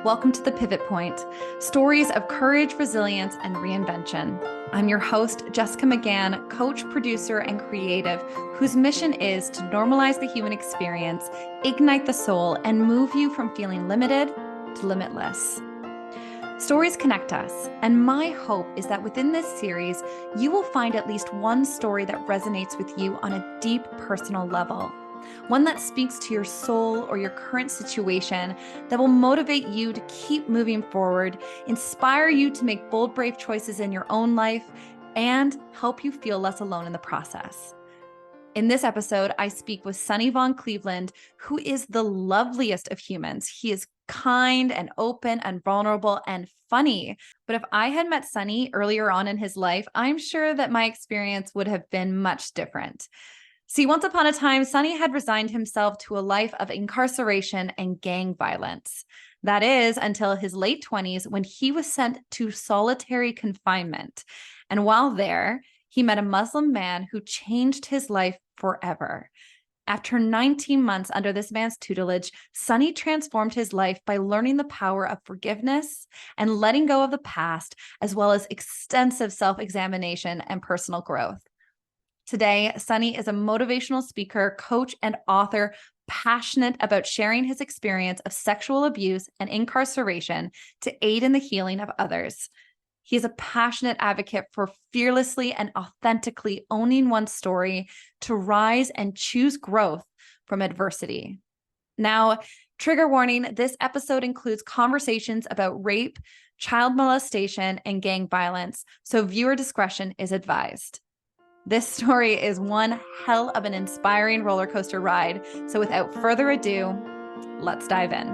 welcome to The Pivot Point, stories of courage, resilience, and reinvention. I'm your host, Jessica McGann, coach, producer, and creative, whose mission is to normalize the human experience, ignite the soul, and move you from feeling limited to limitless. Stories connect us, and my hope is that within this series, you will find at least one story that resonates with you on a deep personal level. One that speaks to your soul or your current situation that will motivate you to keep moving forward, inspire you to make bold, brave choices in your own life, and help you feel less alone in the process. In this episode, I speak with Sonny Von Cleveland, who is the loveliest of humans. He is kind and open and vulnerable and funny. But if I had met Sonny earlier on in his life, I'm sure that my experience would have been much different. See, once upon a time, Sonny had resigned himself to a life of incarceration and gang violence. That is until his late 20s when he was sent to solitary confinement. And while there, he met a Muslim man who changed his life forever. After 19 months under this man's tutelage, Sonny transformed his life by learning the power of forgiveness and letting go of the past, as well as extensive self-examination and personal growth. Today, Sonny is a motivational speaker, coach, and author passionate about sharing his experience of sexual abuse and incarceration to aid in the healing of others. He is a passionate advocate for fearlessly and authentically owning one's story to rise and choose growth from adversity. Now, trigger warning, this episode includes conversations about rape, child molestation, and gang violence, so viewer discretion is advised. This story is one hell of an inspiring roller coaster ride. So without further ado, let's dive in.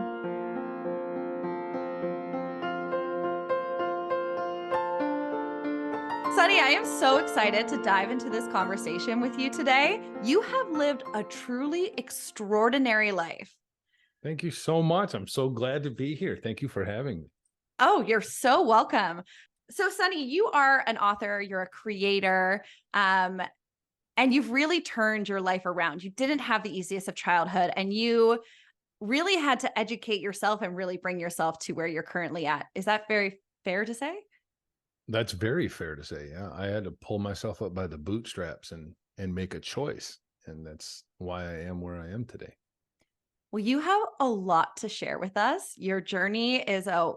Sonny, I am so excited to dive into this conversation with you today. You have lived a truly extraordinary life. Thank you so much. I'm so glad to be here. Thank you for having me. Oh, you're so welcome. So, Sonny, you are an author, you're a creator, and you've really turned your life around. You didn't have the easiest of childhood, and you really had to educate yourself and really bring yourself to where you're currently at. Is that very fair to say? That's very fair to say. Yeah, I had to pull myself up by the bootstraps and make a choice, and that's why I am where I am today. Well, you have a lot to share with us. Your journey is a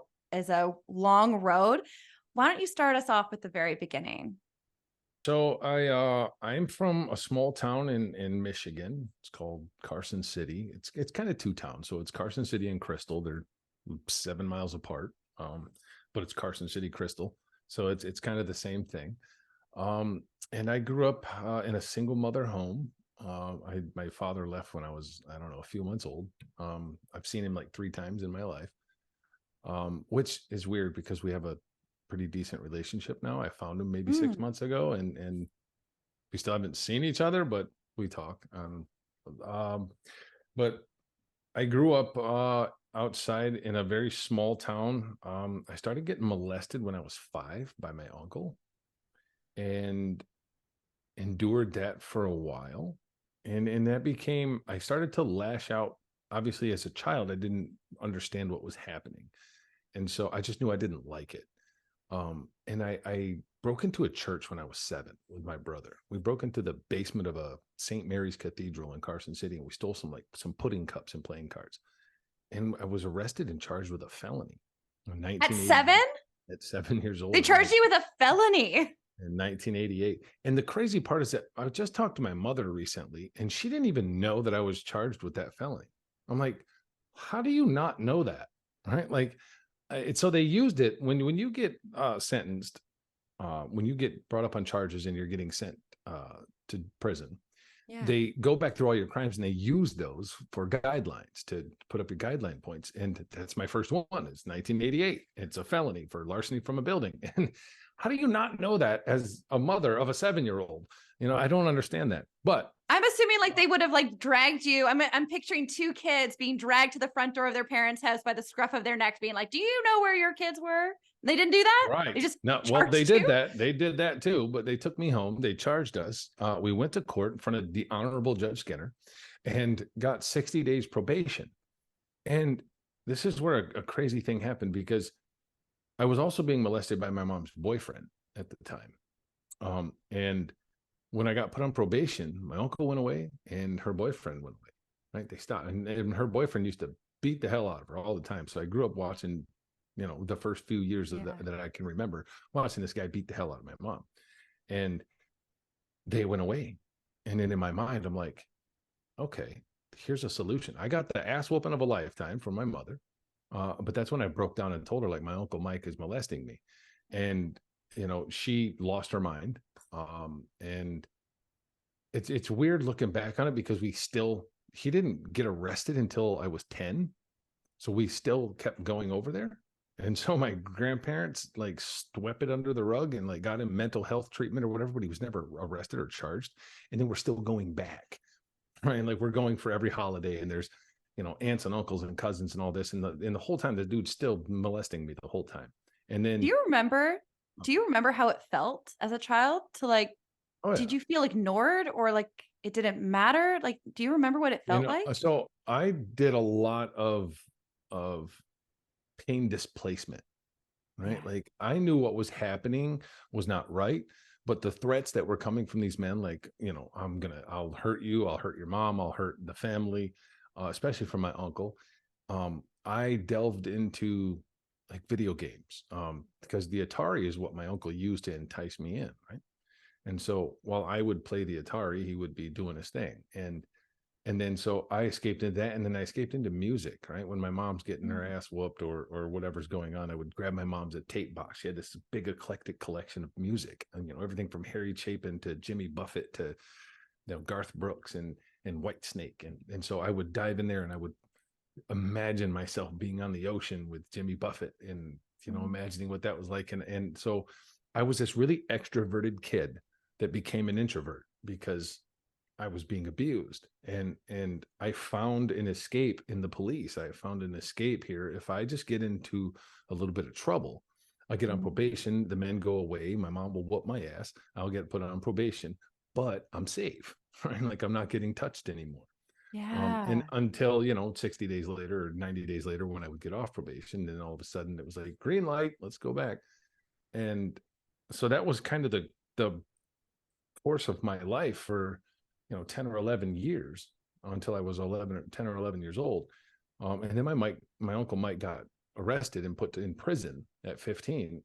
long road. Why don't you start us off with the very beginning? So I'm from a small town in Michigan. It's called Carson City. It's kind of two towns. So it's Carson City and Crystal. They're 7 miles apart. But it's Carson City, Crystal. So it's kind of the same thing. And I grew up in a single mother home. My father left when I was, I don't know, a few months old. I've seen him like 3 times in my life. Which is weird because we have a pretty decent relationship now. I found him maybe 6 months ago, and we still haven't seen each other, but we talk. But I grew up outside in a very small town. I started getting molested when I was 5 by my uncle, and endured that for a while. And that became, I started to lash out. Obviously, as a child, I didn't understand what was happening. And so I just knew I didn't like it. And I broke into a church when I was 7 with my brother. We broke into the basement of a St. Mary's Cathedral in Carson City, and we stole some pudding cups and playing cards. And I was arrested and charged with a felony. At 7? At 7 years old. They charged you with a felony. In 1988. And the crazy part is that I just talked to my mother recently, and she didn't even know that I was charged with that felony. I'm like, how do you not know that? Right? Like, so they used it when you get sentenced, when you get brought up on charges and you're getting sent to prison. Yeah. They go back through all your crimes and they use those for guidelines to put up your guideline points. And that's my first one. It's 1988. It's a felony for larceny from a building. And how do you not know that as a mother of a 7-year-old? I don't understand that. But I'm assuming like they would have like dragged you. I'm picturing 2 kids being dragged to the front door of their parents' house by the scruff of their neck, being like, "Do you know where your kids were?" They didn't do that. Right. They just they did that. They did that too, but they took me home. They charged us. We went to court in front of the Honorable Judge Skinner and got 60 days probation. And this is where a crazy thing happened, because I was also being molested by my mom's boyfriend at the time. And when I got put on probation, my uncle went away and her boyfriend went away, right? They stopped. And her boyfriend used to beat the hell out of her all the time. So I grew up watching, the first few years of that I can remember, watching this guy beat the hell out of my mom. And they went away. And then in my mind, I'm like, okay, here's a solution. I got the ass whooping of a lifetime from my mother. But that's when I broke down and told her, like, my Uncle Mike is molesting me. And, she lost her mind. And it's weird looking back on it, because he didn't get arrested until I was 10. So we still kept going over there. And so my grandparents like swept it under the rug and like got him mental health treatment or whatever, but he was never arrested or charged. And then we're still going back, right? Like we're going for every holiday, and there's, aunts and uncles and cousins and all this. And the whole time, the dude's still molesting me the whole time. And then Do you remember how it felt as a child to like, oh, yeah. Did you feel ignored or like it didn't matter? Like, do you remember what it felt like? So I did a lot of pain displacement, right? Yeah. Like I knew what was happening was not right, but the threats that were coming from these men, like, I'll hurt you, I'll hurt your mom, I'll hurt the family, especially from my uncle. I delved into like video games, because the Atari is what my uncle used to entice me in, right? And so while I would play the Atari, he would be doing his thing. And then so I escaped into that, and then I escaped into music, right? When my mom's getting her ass whooped or whatever's going on, I would grab my mom's a tape box. She had this big eclectic collection of music, and everything from Harry Chapin to Jimmy Buffett to Garth Brooks and Whitesnake. And so I would dive in there and I would imagine myself being on the ocean with Jimmy Buffett and imagining what that was like. And so I was this really extroverted kid that became an introvert because I was being abused, and I found an escape in the police. I found an escape here. If I just get into a little bit of trouble, I get on probation, the men go away, my mom will whoop my ass, I'll get put on probation, but I'm safe, right? Like I'm not getting touched anymore. Yeah. And until 60 days later or 90 days later, when I would get off probation, then all of a sudden it was like green light, let's go back. And so that was kind of the course of my life for 10 or 11 years, until I was 10 or 11 years old. And then my uncle Mike got arrested and put in prison at 15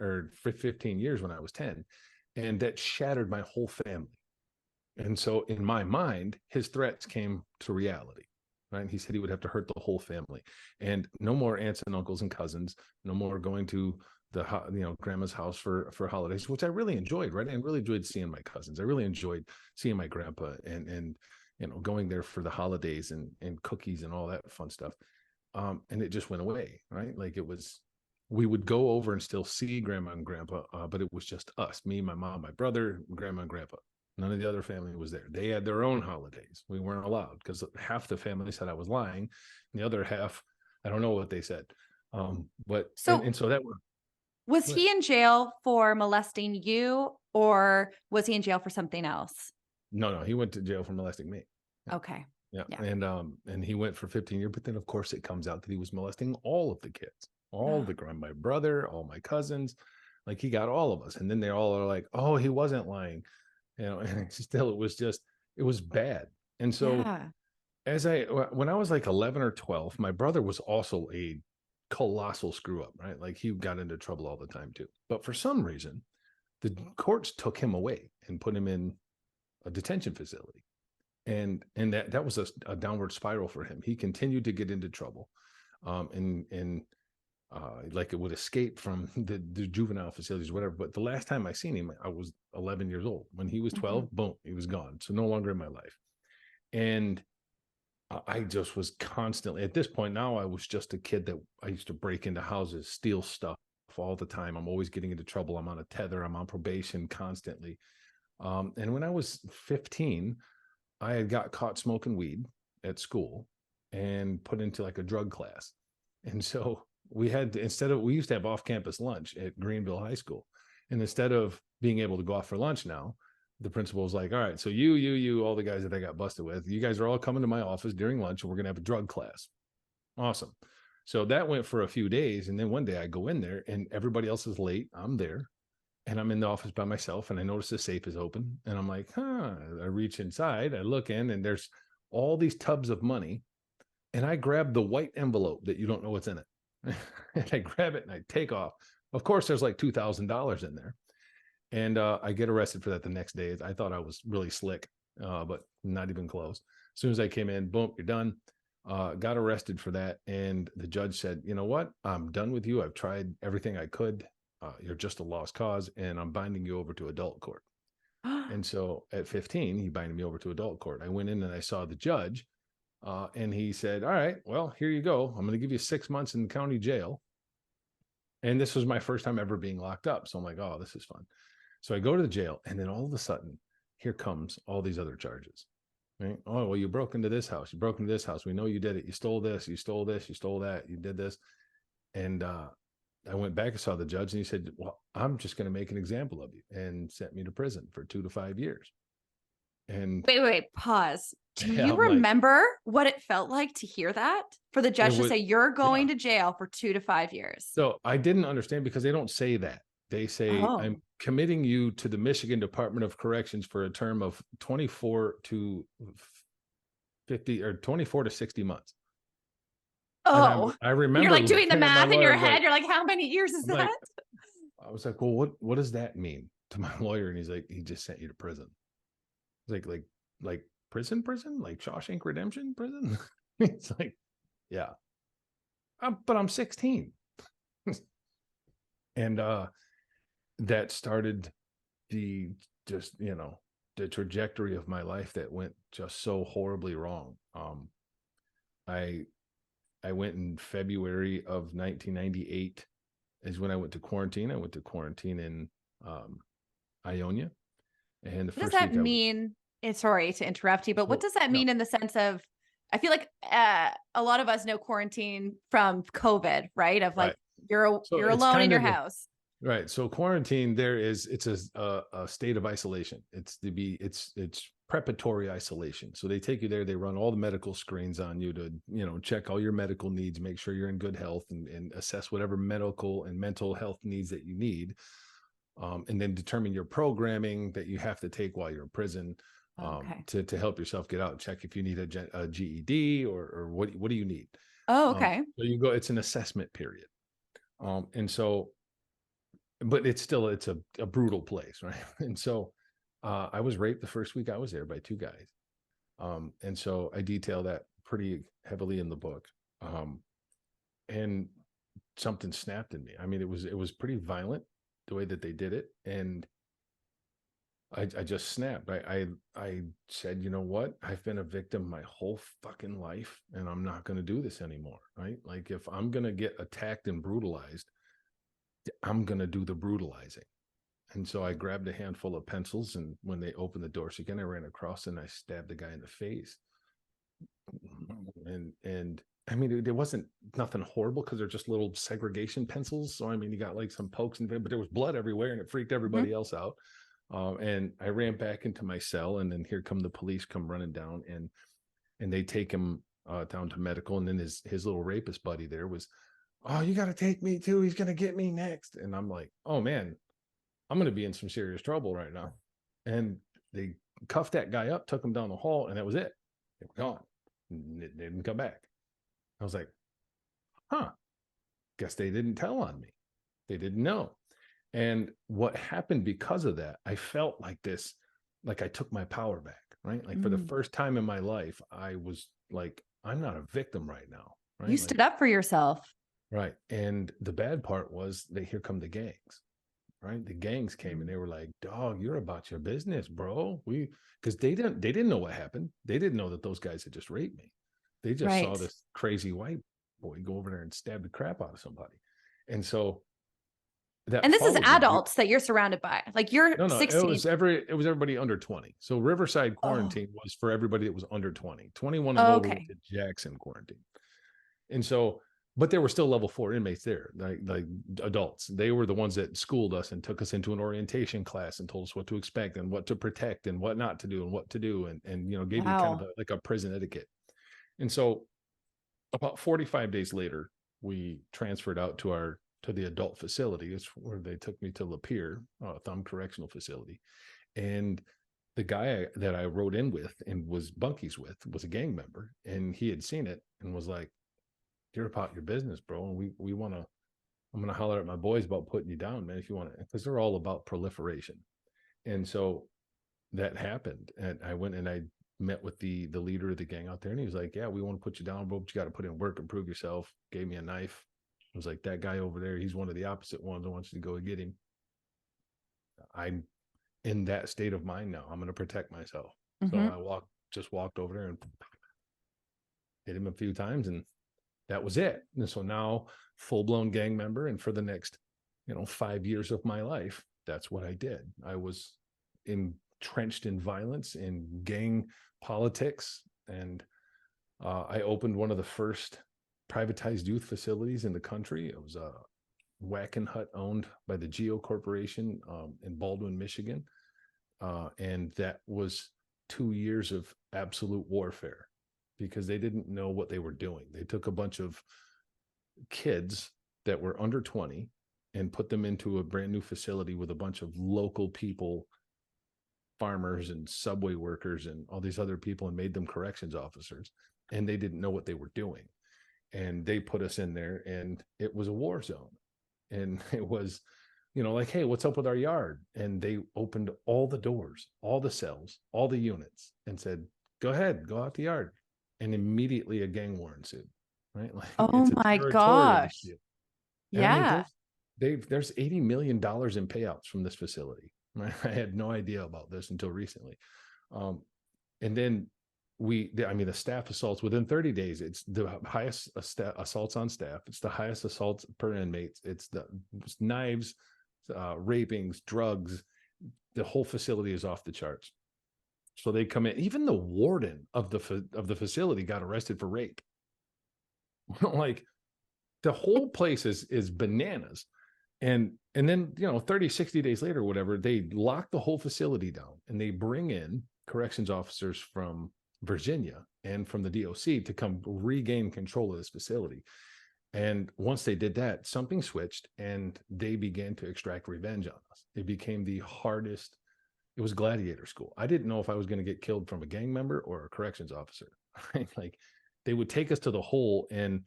or for 15 years when I was 10. And that shattered my whole family. And so in my mind, his threats came to reality, right? He said he would have to hurt the whole family, and no more aunts and uncles and cousins, no more going to the grandma's house for holidays, which I really enjoyed, right? I really enjoyed seeing my cousins. I really enjoyed seeing my grandpa and going there for the holidays and cookies and all that fun stuff. And it just went away, right? Like we would go over and still see grandma and grandpa, but it was just us, me, my mom, my brother, grandma and grandpa. None of the other family was there. They had their own holidays. We weren't allowed because half the family said I was lying, and the other half, I don't know what they said. But so that was he in jail for molesting you, or was he in jail for something else? No, he went to jail for molesting me. Okay. Yeah. And he went for 15 years, but then of course it comes out that he was molesting all of the kids, my brother, all my cousins, like he got all of us. And then they all are like, oh, he wasn't lying, and still it was bad. And so when I was like 11 or 12, my brother was also a colossal screw up, right? Like he got into trouble all the time too. But for some reason, the courts took him away and put him in a detention facility. And that was a downward spiral for him. He continued to get into trouble. Like it would escape from the juvenile facilities, whatever. But the last time I seen him, I was 11 years old. When he was 12, boom, he was gone. So no longer in my life. And I just was constantly, at this point now, I was just a kid that I used to break into houses, steal stuff all the time. I'm always getting into trouble. I'm on a tether. I'm on probation constantly. And when I was 15, I had got caught smoking weed at school and put into like a drug class. And so we used to have off-campus lunch at Greenville High School. And instead of being able to go off for lunch now, the principal was like, all right, so you, all the guys that I got busted with, you guys are all coming to my office during lunch and we're going to have a drug class. Awesome. So that went for a few days. And then one day I go in there and everybody else is late. I'm there and I'm in the office by myself and I notice the safe is open and I'm like, I reach inside, I look in and there's all these tubs of money. And I grab the white envelope that you don't know what's in it. And I grab it and I take off. Of course, there's like $2,000 in there. And I get arrested for that the next day. I thought I was really slick, but not even close. As soon as I came in, boom, you're done. Got arrested for that. And the judge said, you know what? I'm done with you. I've tried everything I could. You're just a lost cause and I'm binding you over to adult court. And so at 15, he binded me over to adult court. I went in and I saw the judge and he said, all right, well, here you go. I'm going to give you 6 months in the county jail. And this was my first time ever being locked up. So I'm like, oh, this is fun. So I go to the jail and then all of a sudden, here comes all these other charges. Right? Oh, well, you broke into this house. You broke into this house. We know you did it. You stole this. You stole this. You stole that. You did this. And I went back and saw the judge and he said, well, I'm just going to make an example of you and sent me to prison for 2 to 5 years. And wait, pause. Do yeah, you I'm like, remember what it felt like to hear that? For the judge to was, say you're going yeah. to jail for 2 to 5 years. So I didn't understand because they don't say that. They say, Oh. I'm committing you to the Michigan Department of Corrections for a term of 24 to 50 or 24 to 60 months. Oh, I remember you're like doing the math in your head. Like, you're like, how many years is that? I was like, well, what does that mean to my lawyer? And he's like, he just sent you to prison. It's like prison, like Shawshank Redemption prison. It's like, yeah, but I'm 16. And that started the trajectory of my life that went just so horribly wrong. I went in February of 1998 is when I went to quarantine. I went to quarantine in Ionia. And what does that mean? Sorry to interrupt you, but what does that mean in the sense of, I feel like a lot of us know quarantine from COVID, right? Of like, you're alone in your house. Right. So quarantine, it's a state of isolation. It's preparatory isolation. So they take you there, they run all the medical screens on you to, check all your medical needs, make sure you're in good health and assess whatever medical and mental health needs that you need. And then determine your programming that you have to take while you're in prison to help yourself get out. Check if you need a GED or what do you need? Oh, okay. So you go, it's an assessment period. And so, but it's a brutal place. Right. And so, I was raped the first week I was there by 2 guys. And so I detail that pretty heavily in the book. And something snapped in me. I mean, it was pretty violent the way that they did it. And I just snapped. I said, you know what? I've been a victim my whole fucking life and I'm not going to do this anymore. Right. Like if I'm going to get attacked and brutalized, I'm going to do the brutalizing. And so I grabbed a handful of pencils and when they opened the doors again, I ran across and I stabbed the guy in the face. And I mean, there wasn't nothing horrible because they're just little segregation pencils. So, I mean, you got like some pokes and but there was blood everywhere and it freaked everybody else out. And I ran back into my cell and then here come the police come running down and they take him down to medical. And then his little rapist buddy there was, oh, you got to take me too. He's going to get me next. And I'm like, oh man, I'm going to be in some serious trouble right now. And they cuffed that guy up, took him down the hall, and that was it. They were gone. They didn't come back. I was like, guess they didn't tell on me. They didn't know. And what happened because of that, I felt like this, like I took my power back, right? Like for the first time in my life, I was like, I'm not a victim right now. Right? You stood up for yourself. Right. And the bad part was that here come the gangs. Right. The gangs came and they were like, dog, you're about your business, bro. Because they didn't know what happened. They didn't know that those guys had just raped me. They just saw this crazy white boy go over there and stab the crap out of somebody. And so and this is adults that you're surrounded by. Like you're 16. It was everybody under 20. So Riverside quarantine was for everybody that was under 20. 21 and over went to Jackson quarantine. And so but there were still level 4 inmates there, like adults. They were the ones that schooled us and took us into an orientation class and told us what to expect and what to protect and what not to do and what to do. And gave you kind of like a prison etiquette. And so about 45 days later, we transferred out to the adult facility. It's where they took me to Lapeer, Thumb Correctional Facility. And the guy that I rode in with and was bunkies with was a gang member, and he had seen it and was like, "You're about your business, bro. And we want to, I'm going to holler at my boys about putting you down, man, if you want to," because they're all about proliferation. And so that happened. And I went and I met with the leader of the gang out there, and he was like, "Yeah, we want to put you down, bro, but you got to put in work and prove yourself." Gave me a knife. I was like, "That guy over there, he's one of the opposite ones. I want you to go and get him." I'm in that state of mind now. I'm going to protect myself. So I just walked over there and hit him a few times, and that was it. And so now, full-blown gang member, and for the next 5 years of my life, that's what I did. I was entrenched in violence, in gang politics, and I opened one of the first privatized youth facilities in the country. It was a Whack-and Hut owned by the Geo Corporation in Baldwin, Michigan. And that was 2 years of absolute warfare, because they didn't know what they were doing. They took a bunch of kids that were under 20 and put them into a brand new facility with a bunch of local people, farmers and subway workers and all these other people, and made them corrections officers. And they didn't know what they were doing. And they put us in there, and it was a war zone. And it was, like, "Hey, what's up with our yard?" And they opened all the doors, all the cells, all the units, and said, "Go ahead, go out the yard." And immediately a gang war ensued, right? Like, Oh it's a my territorial gosh. dispute. And I Yeah. mean, there's $80 million in payouts from this facility. Right? I had no idea about this until recently. And then the staff assaults within 30 days, it's the highest assaults on staff. It's the highest assaults per inmates. It's knives, rapings, drugs. The whole facility is off the charts. So they come in. Even the warden of the facility got arrested for rape. Like, the whole place is bananas. And then 30, 60 days later, whatever, they lock the whole facility down, and they bring in corrections officers from Virginia and from the DOC to come regain control of this facility. And once they did that, something switched, and they began to extract revenge on us. It became the hardest. It was gladiator school. I didn't know if I was going to get killed from a gang member or a corrections officer. Right? Like, they would take us to the hole, and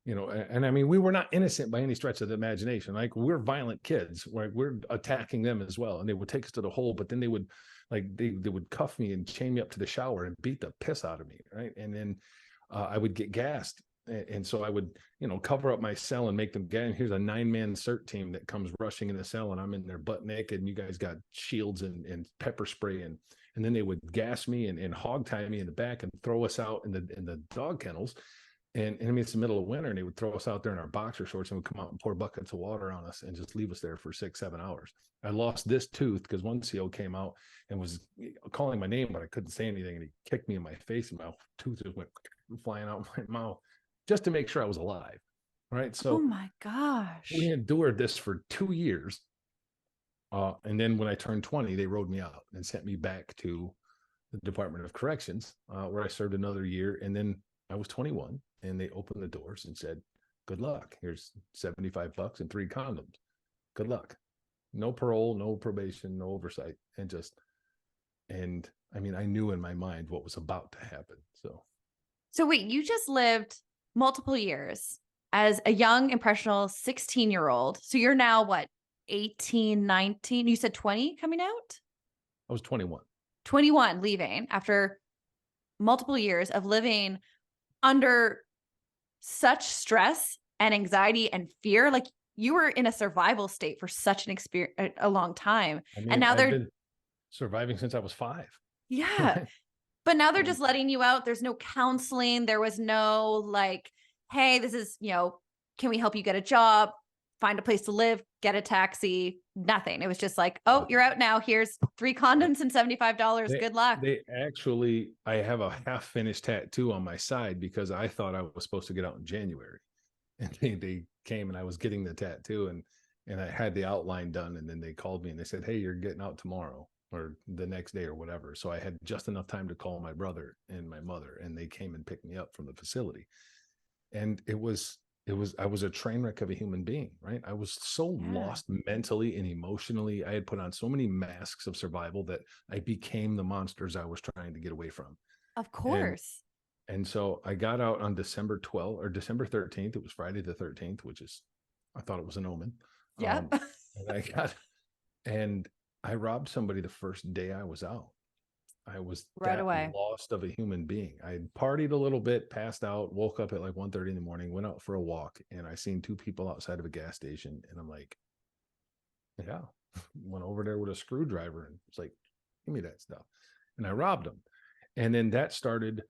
I mean, we were not innocent by any stretch of the imagination. Like, we're violent kids, right? We're attacking them as well. And they would take us to the hole, but then they would they would cuff me and chain me up to the shower and beat the piss out of me. Right. And then I would get gassed. And so I would, cover up my cell and make them get. And here's a 9-man CERT team that comes rushing in the cell, and I'm in there butt naked, and you guys got shields and pepper spray. And then they would gas me and hog tie me in the back and throw us out in the dog kennels. And I mean, it's the middle of winter, and they would throw us out there in our boxer shorts, and would come out and pour buckets of water on us and just leave us there for 6-7 hours. I lost this tooth because one CO came out and was calling my name, but I couldn't say anything. And he kicked me in my face, and my tooth just went flying out my mouth just to make sure I was alive. Right. So, oh my gosh, we endured this for 2 years. And then when I turned 20, they rode me out and sent me back to the Department of Corrections, where I served another year. And then I was 21, and they opened the doors and said, "Good luck. Here's $75 and 3 condoms. Good luck. No parole, no probation, no oversight." And I mean, I knew in my mind what was about to happen. So wait, you just lived multiple years as a young, impressionable 16-year-old. So you're now what, 18, 19? You said 20 coming out? I was 21. 21 leaving after multiple years of living under such stress and anxiety and fear. Like, you were in a survival state for such a long time. I mean, and now I've been surviving since I was 5. yeah. But now they're just letting you out. There's no counseling. There was no like, "Hey, this is, can we help you get a job, find a place to live, get a taxi?" Nothing. It was just like, "Oh, you're out now. Here's 3 condoms and $75. Good luck." I have a half-finished tattoo on my side because I thought I was supposed to get out in January. And they came, and I was getting the tattoo, and I had the outline done. And then they called me and they said, "Hey, you're getting out tomorrow or the next day or whatever." So I had just enough time to call my brother and my mother, and they came and picked me up from the facility. And it was I was a train wreck of a human being, right? I was so lost mentally and emotionally. I had put on so many masks of survival that I became the monsters I was trying to get away from. Of And course. and so I got out on December 12th or December 13th. It was Friday the 13th, which is, I thought it was an omen. Yep. And and I robbed somebody the first day I was out. I was Right that away. lost of a human being. I had partied a little bit, passed out, woke up at like 1:30 in the morning, went out for a walk, and I seen two people outside of a gas station. And I'm like, yeah, went over there with a screwdriver and it's like, give me that stuff. And I robbed them. And then that started.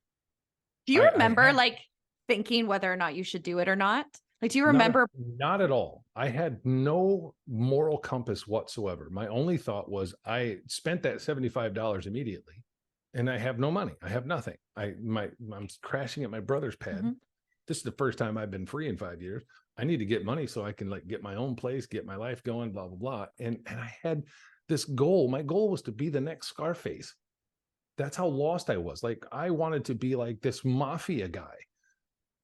Do you I remember had like thinking whether or not you should do it or not? Like, do you not, remember? not at all. I had no moral compass whatsoever. My only thought was I spent that $75 immediately and I have no money. I have nothing. I'm crashing at my brother's pad. Mhm. This is the first time I've been free in 5 years. I need to get money so I can like get my own place, get my life going, blah, blah, blah. And I had this goal. My goal was to be the next Scarface. That's how lost I was. Like I wanted to be like this mafia guy.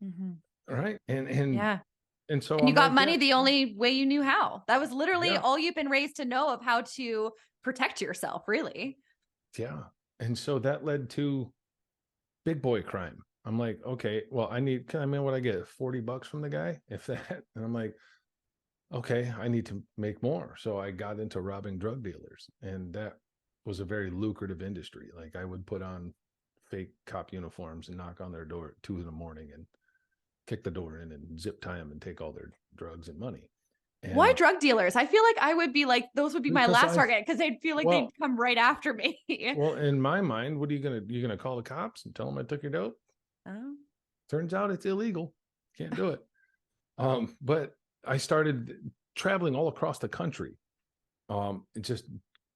Mhm. Right. And so And you I'm got like, yeah, money the only way you knew how. That was literally yeah, all you've been raised to know of how to protect yourself, really. yeah. And so that led to big boy crime. I'm like, okay, well, what I get? $40 from the guy, if that. And I'm like, okay, I need to make more. So I got into robbing drug dealers, and that was a very lucrative industry. Like I would put on fake cop uniforms and knock on their door at 2 a.m. and kick the door in and zip tie them and take all their drugs and money. Why And drug dealers? I feel like I would be like, those would be my because last I, target because they'd feel like they'd well, come right after me. well, in my mind, what are you gonna call the cops and tell them I took your dope? Oh. Turns out it's illegal. Can't do it. But I started traveling all across the country. Just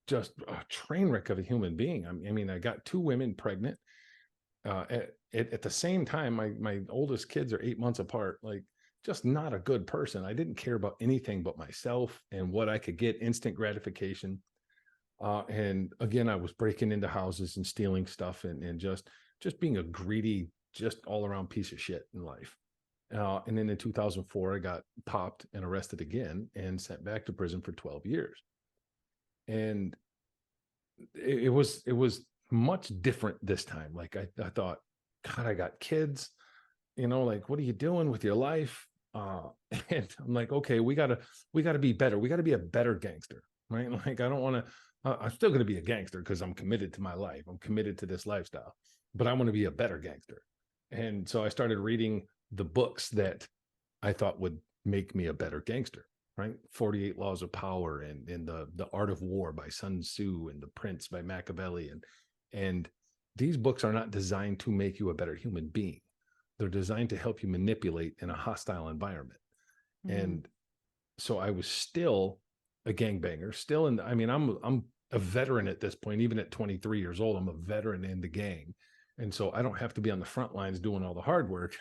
a train wreck of a human being. I mean, I got two women pregnant. At the same time, my oldest kids are 8 months apart. Like, just not a good person. I didn't care about anything but myself and what I could get, instant gratification. And again, I was breaking into houses and stealing stuff and just being a greedy, just all around piece of shit in life. And then in 2004, I got popped and arrested again and sent back to prison for 12 years. And it was much different this time. Like I thought, God, I got kids, like, what are you doing with your life? And I'm like, okay, we gotta be better. We gotta be a better gangster, right? Like, I don't want to, I'm still going to be a gangster because I'm committed to my life. I'm committed to this lifestyle, but I want to be a better gangster. And so I started reading the books that I thought would make me a better gangster, right? 48 Laws of Power and the Art of War by Sun Tzu and The Prince by Machiavelli. And these books are not designed to make you a better human being. They're designed to help you manipulate in a hostile environment. Mm-hmm. And so I was still a gangbanger, still in, I'm a veteran at this point. Even at 23 years old, I'm a veteran in the gang. And so I don't have to be on the front lines doing all the hard work,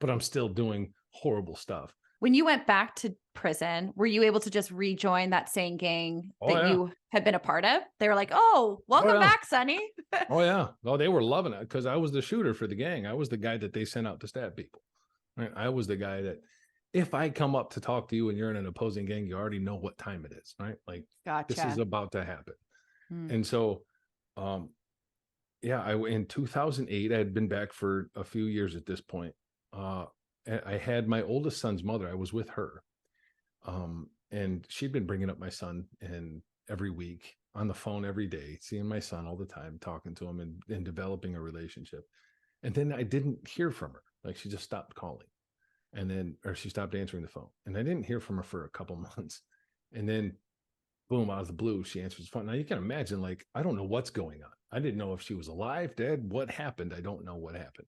but I'm still doing horrible stuff. When you went back to prison, were you able to just rejoin that same gang Oh that yeah. you had been a part of? They were like, oh, Oh welcome yeah. back, Sonny. Oh yeah. Oh, they were loving it because I was the shooter for the gang. I was the guy that they sent out to stab people. Right. I was the guy that if I come up to talk to you and you're in an opposing gang, you already know what time it is, right? Like, this is Gotcha. about to happen. Mm. And so, yeah, in 2008, I had been back for a few years at this point. I had my oldest son's mother. I was with her. And she'd been bringing up my son and every week on the phone every day, seeing my son all the time, talking to him and developing a relationship. And then I didn't hear from her. Like, she just stopped calling. Or she stopped answering the phone. And I didn't hear from her for a couple months. And then boom, out of the blue, she answers the phone. Now you can imagine, like, I don't know what's going on. I didn't know if she was alive, dead, what happened. I don't know what happened.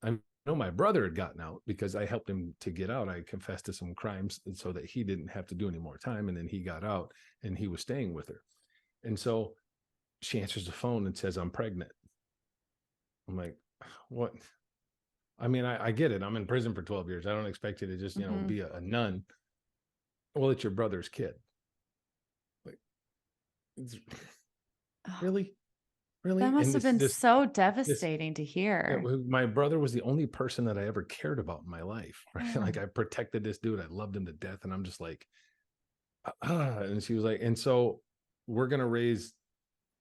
I know my brother had gotten out because I helped him to get out. I confessed to some crimes so that he didn't have to do any more time. And then he got out and he was staying with her. And so she answers the phone and says, I'm pregnant. I'm like, what? I mean, I get it. I'm in prison for 12 years. I don't expect you to just, be a nun. Well, it's your brother's kid. Like, really? Really? That must And have been so this, devastating to hear. my brother was the only person that I ever cared about in my life, right? Yeah. Like I protected this dude. I loved him to death. And I'm just like, and she was like, and so we're going to raise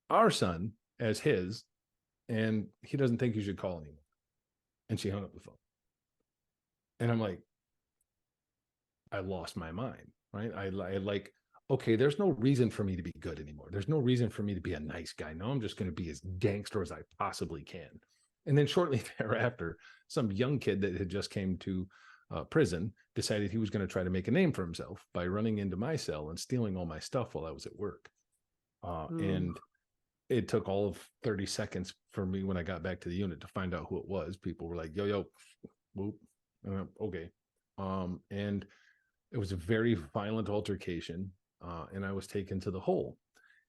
our son as his, and he doesn't think you should call anymore. And she hung up the phone. And I'm like, I lost my mind, right? I like, okay, there's no reason for me to be good anymore. There's no reason for me to be a nice guy. No, I'm just going to be as gangster as I possibly can. And then shortly thereafter, some young kid that had just came to prison decided he was going to try to make a name for himself by running into my cell and stealing all my stuff while I was at work. And it took all of 30 seconds for me when I got back to the unit to find out who it was. People were like, yo, whoop. Okay. And it was a very violent altercation, and I was taken to the hole.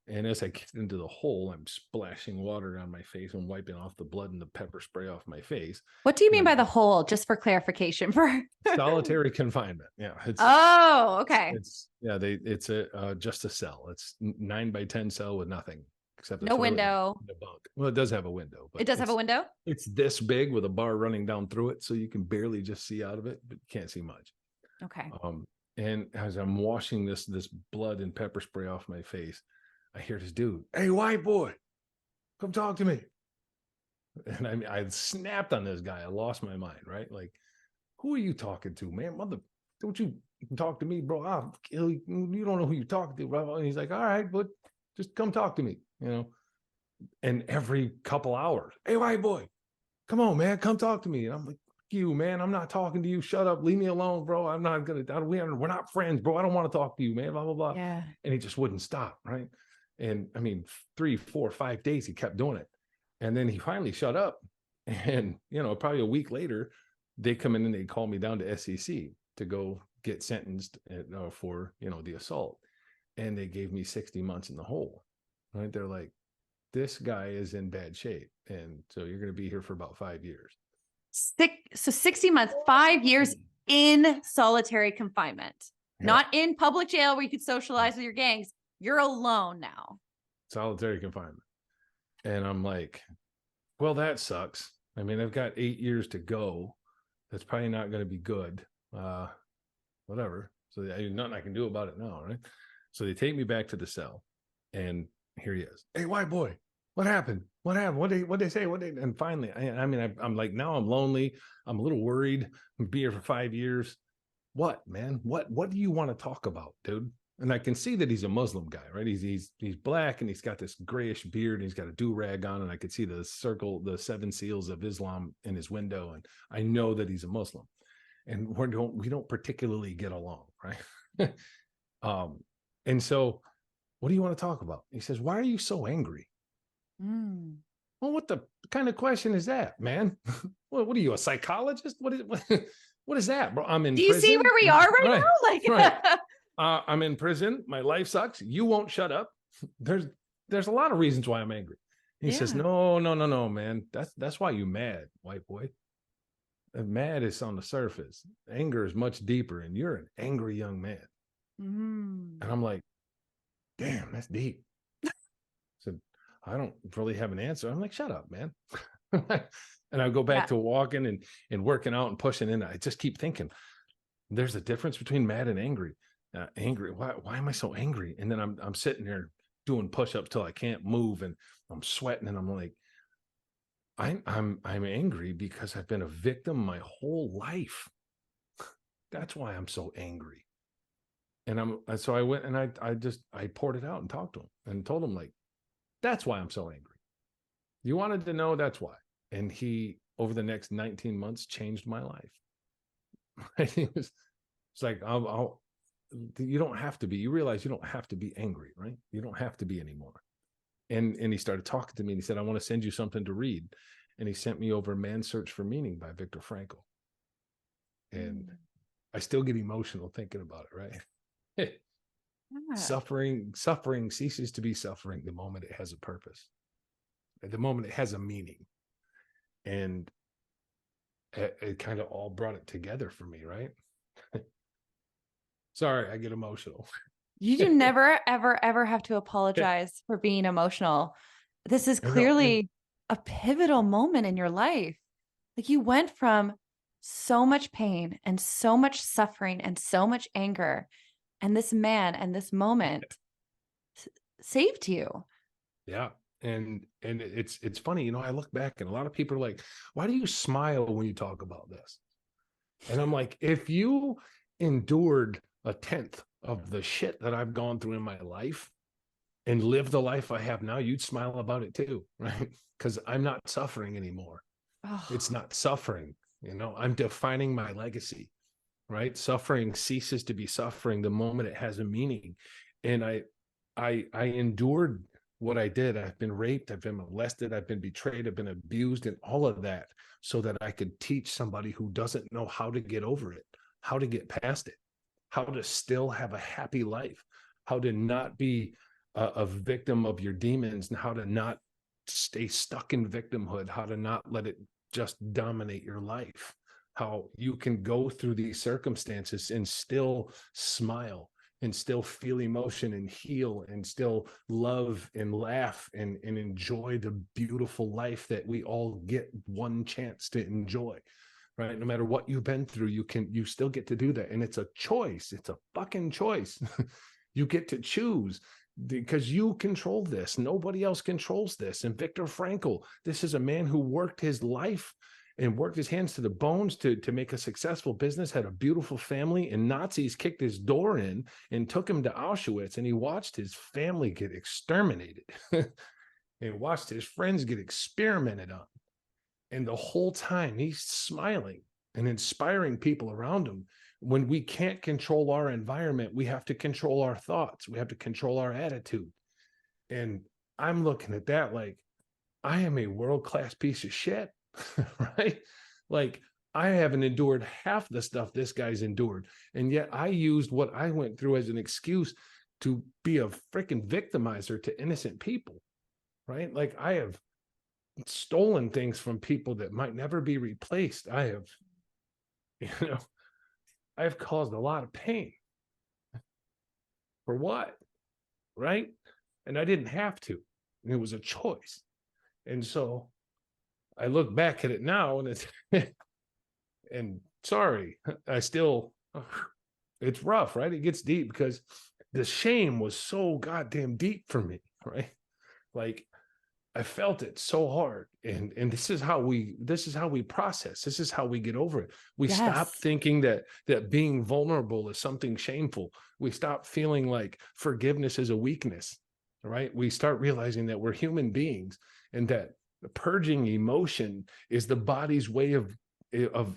And as I get into the hole, I'm splashing water on my face and wiping off the blood and the pepper spray off my face. What do you And mean by the hole? Just for clarification, for solitary confinement. Yeah, okay. It's just a cell. It's 9 by 10 cell with nothing except a No toilet window. and a bunk. Well, it does have a window, but It does have a window. it's this big with a bar running down through it, so you can barely just see out of it, but you can't see much. Okay. And as I'm washing this blood and pepper spray off my face, I hear this dude, "Hey, white boy, come talk to me." And I snapped on this guy. I lost my mind, right? Like, who are you talking to, man? Don't you talk to me, bro. I'll kill you. You don't know who you're talking to, bro. And he's like, all right, but just come talk to me, you know? And every couple hours, "Hey, white boy, come on, man, come talk to me." And I'm like, "You, man, I'm not talking to you. Shut up. Leave me alone, bro. I'm not going to, we're not friends, bro. I don't want to talk to you, man, blah, blah, blah." Yeah. And he just wouldn't stop, right? And I mean, 3, 4, 5 days, he kept doing it. And then he finally shut up. And, probably a week later, they come in and they call me down to SEC to go get sentenced for, the assault. And they gave me 60 months in the hole, right? They're like, "This guy is in bad shape. And so you're going to be here for about 5 years." So 60 months, 5 years in solitary confinement, not in public jail where you could socialize with your gangs. You're alone now. Solitary confinement. And I'm like, well, that sucks. I mean, I've got 8 years to go. That's probably not going to be good. Whatever. So there's nothing I can do about it now, right? So they take me back to the cell, and here he is. "Hey, white boy, what happened? What happened? What they say? And finally, I'm like, now I'm lonely. I'm a little worried. I'm be here for 5 years. What, man? What do you want to talk about, dude? And I can see that he's a Muslim guy, right? He's black, and he's got this grayish beard, and he's got a do-rag on, and I could see the 7 seals of Islam in his window, and I know that he's a Muslim. And we don't particularly get along, right? And so, "What do you want to talk about?" He says, "Why are you so angry?" Well, what the kind of question is that, man? What are you, a psychologist? What is that, bro? I'm in Do you prison. see where we are right now? Like, right. I'm in prison. My life sucks. You won't shut up. There's a lot of reasons why I'm angry. He says, no, man. That's why you mad, white boy. Mad is on the surface. Anger is much deeper, and you're an angry young man. And I'm like, damn, that's deep. So I don't really have an answer. I'm like, shut up, man. And I go back to walking and working out and pushing in. I just keep thinking, there's a difference between mad and angry. Angry. Why am I so angry? And then I'm sitting there doing push-ups till I can't move, and I'm sweating, and I'm like, I'm angry because I've been a victim my whole life. That's why I'm so angry. And so I went and I poured it out and talked to him and told him, like, that's why I'm so angry. You wanted to know, that's why. And he, over the next 19 months, changed my life. It's like, you don't have to be. You realize you don't have to be angry, right? You don't have to be anymore. And he started talking to me, and he said, "I want to send you something to read." And he sent me over Man's Search for Meaning by Viktor Frankl. And I still get emotional thinking about it, right? Suffering ceases to be suffering the moment it has a purpose, at the moment it has a meaning. And it kind of all brought it together for me, right? Sorry, I get emotional. You do never, ever, ever have to apologize for being emotional. this is clearly a pivotal moment in your life. Like you went from so much pain and so much suffering and so much anger, and this man and this moment saved you. Yeah. And it's funny, you know, I look back and a lot of people are like, why do you smile when you talk about this? And I'm like, if you endured a tenth of the shit that I've gone through in my life and lived the life I have now, you'd smile about it too, right? Because I'm not suffering anymore. Oh, It's not suffering, you know, I'm defining my legacy, right? Suffering ceases to be suffering the moment it has a meaning. And I endured what I did. I've been raped, I've been molested, I've been betrayed, I've been abused, and all of that, so that I could teach somebody who doesn't know how to get over it, how to get past it, how to still have a happy life, how to not be a victim of your demons, and how to not stay stuck in victimhood, how to not let it just dominate your life, how you can go through these circumstances and still smile and still feel emotion and heal and still love and laugh and enjoy the beautiful life that we all get one chance to enjoy, right? No matter what you've been through, you still get to do that. And it's a choice. It's a fucking choice. You get to choose, because you control this. Nobody else controls this. And Viktor Frankl, this is a man who worked his life and worked his hands to the bones to make a successful business, had a beautiful family, and Nazis kicked his door in and took him to Auschwitz, and he watched his family get exterminated and watched his friends get experimented on. And the whole time he's smiling and inspiring people around him. When we can't control our environment, we have to control our thoughts. We have to control our attitude. And I'm looking at that like, I am a world-class piece of shit, right? Like, I haven't endured half the stuff this guy's endured. And yet I used what I went through as an excuse to be a freaking victimizer to innocent people, right? Like, I have stolen things from people that might never be replaced. I have, you know, I've caused a lot of pain. For what? Right? And I didn't have to. It was a choice. And so I look back at it now and it's, and sorry, I still, it's rough, right? It gets deep because the shame was so goddamn deep for me, right? Like, I felt it so hard. And this is how we process. This is how we get over it. We stop yes. thinking that being vulnerable is something shameful. We stop feeling like forgiveness is a weakness, right? We start realizing that we're human beings and that purging emotion is the body's way of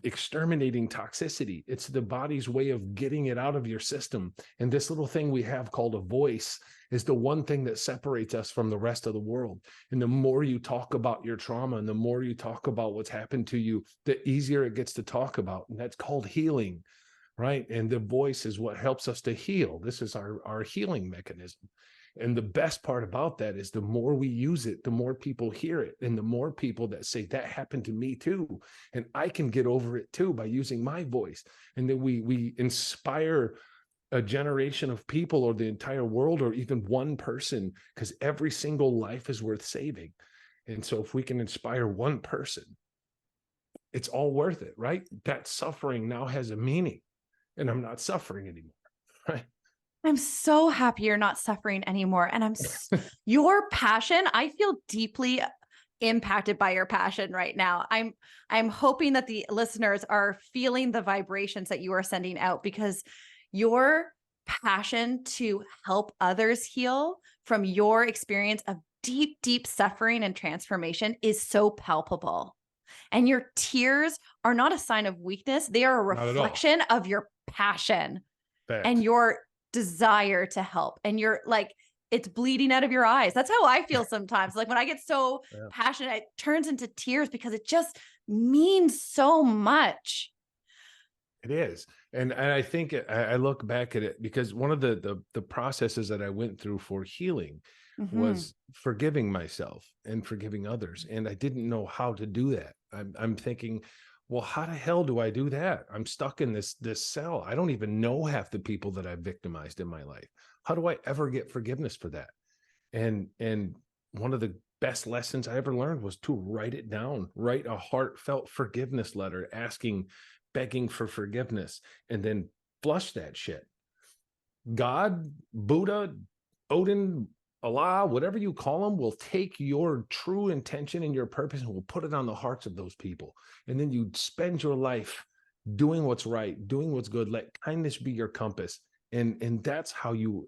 exterminating toxicity. It's the body's way of getting it out of your system. And this little thing we have called a voice is the one thing that separates us from the rest of the world. And the more you talk about your trauma and the more you talk about what's happened to you, the easier it gets to talk about. And that's called healing, right? And the voice is what helps us to heal. This is our healing mechanism. And the best part about that is the more we use it, the more people hear it. And the more people that say, that happened to me too. And I can get over it too by using my voice. And then we inspire a generation of people or the entire world or even one person, because every single life is worth saving. And so if we can inspire one person, it's all worth it, right? That suffering now has a meaning and I'm not suffering anymore, right? I'm so happy you're not suffering anymore. And your passion, I feel deeply impacted by your passion right now. I'm hoping that the listeners are feeling the vibrations that you are sending out, because your passion to help others heal from your experience of deep, deep suffering and transformation is so palpable. And your tears are not a sign of weakness. They are a Not at all. reflection of your passion and Fact. your desire to help. And you're like, it's bleeding out of your eyes. That's how I feel sometimes. Like when I get so Yeah. passionate, it turns into tears because it just means so much. It is. And I think I look back at it because one of the processes that I went through for healing was forgiving myself and forgiving others. And I didn't know how to do that. I'm thinking, well, how the hell do I do that? I'm stuck in this cell. I don't even know half the people that I've victimized in my life. How do I ever get forgiveness for that? And one of the best lessons I ever learned was to write it down, write a heartfelt forgiveness letter, begging for forgiveness, and then flush that shit. God, Buddha, Odin, Allah, whatever you call them, will take your true intention and your purpose and will put it on the hearts of those people. And then you spend your life doing what's right, doing what's good. Let kindness be your compass. And that's how you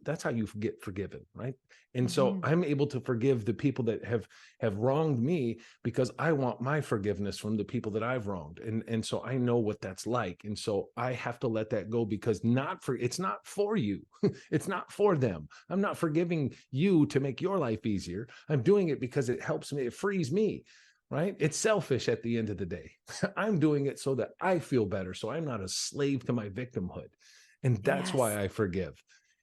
get forgiven, right? And so I'm able to forgive the people that have wronged me because I want my forgiveness from the people that I've wronged. And so I know what that's like. And so I have to let that go because it's not for you. It's not for them. I'm not forgiving you to make your life easier. I'm doing it because it helps me, it frees me. Right? It's selfish at the end of the day. I'm doing it so that I feel better. So I'm not a slave to my victimhood. And that's why I forgive.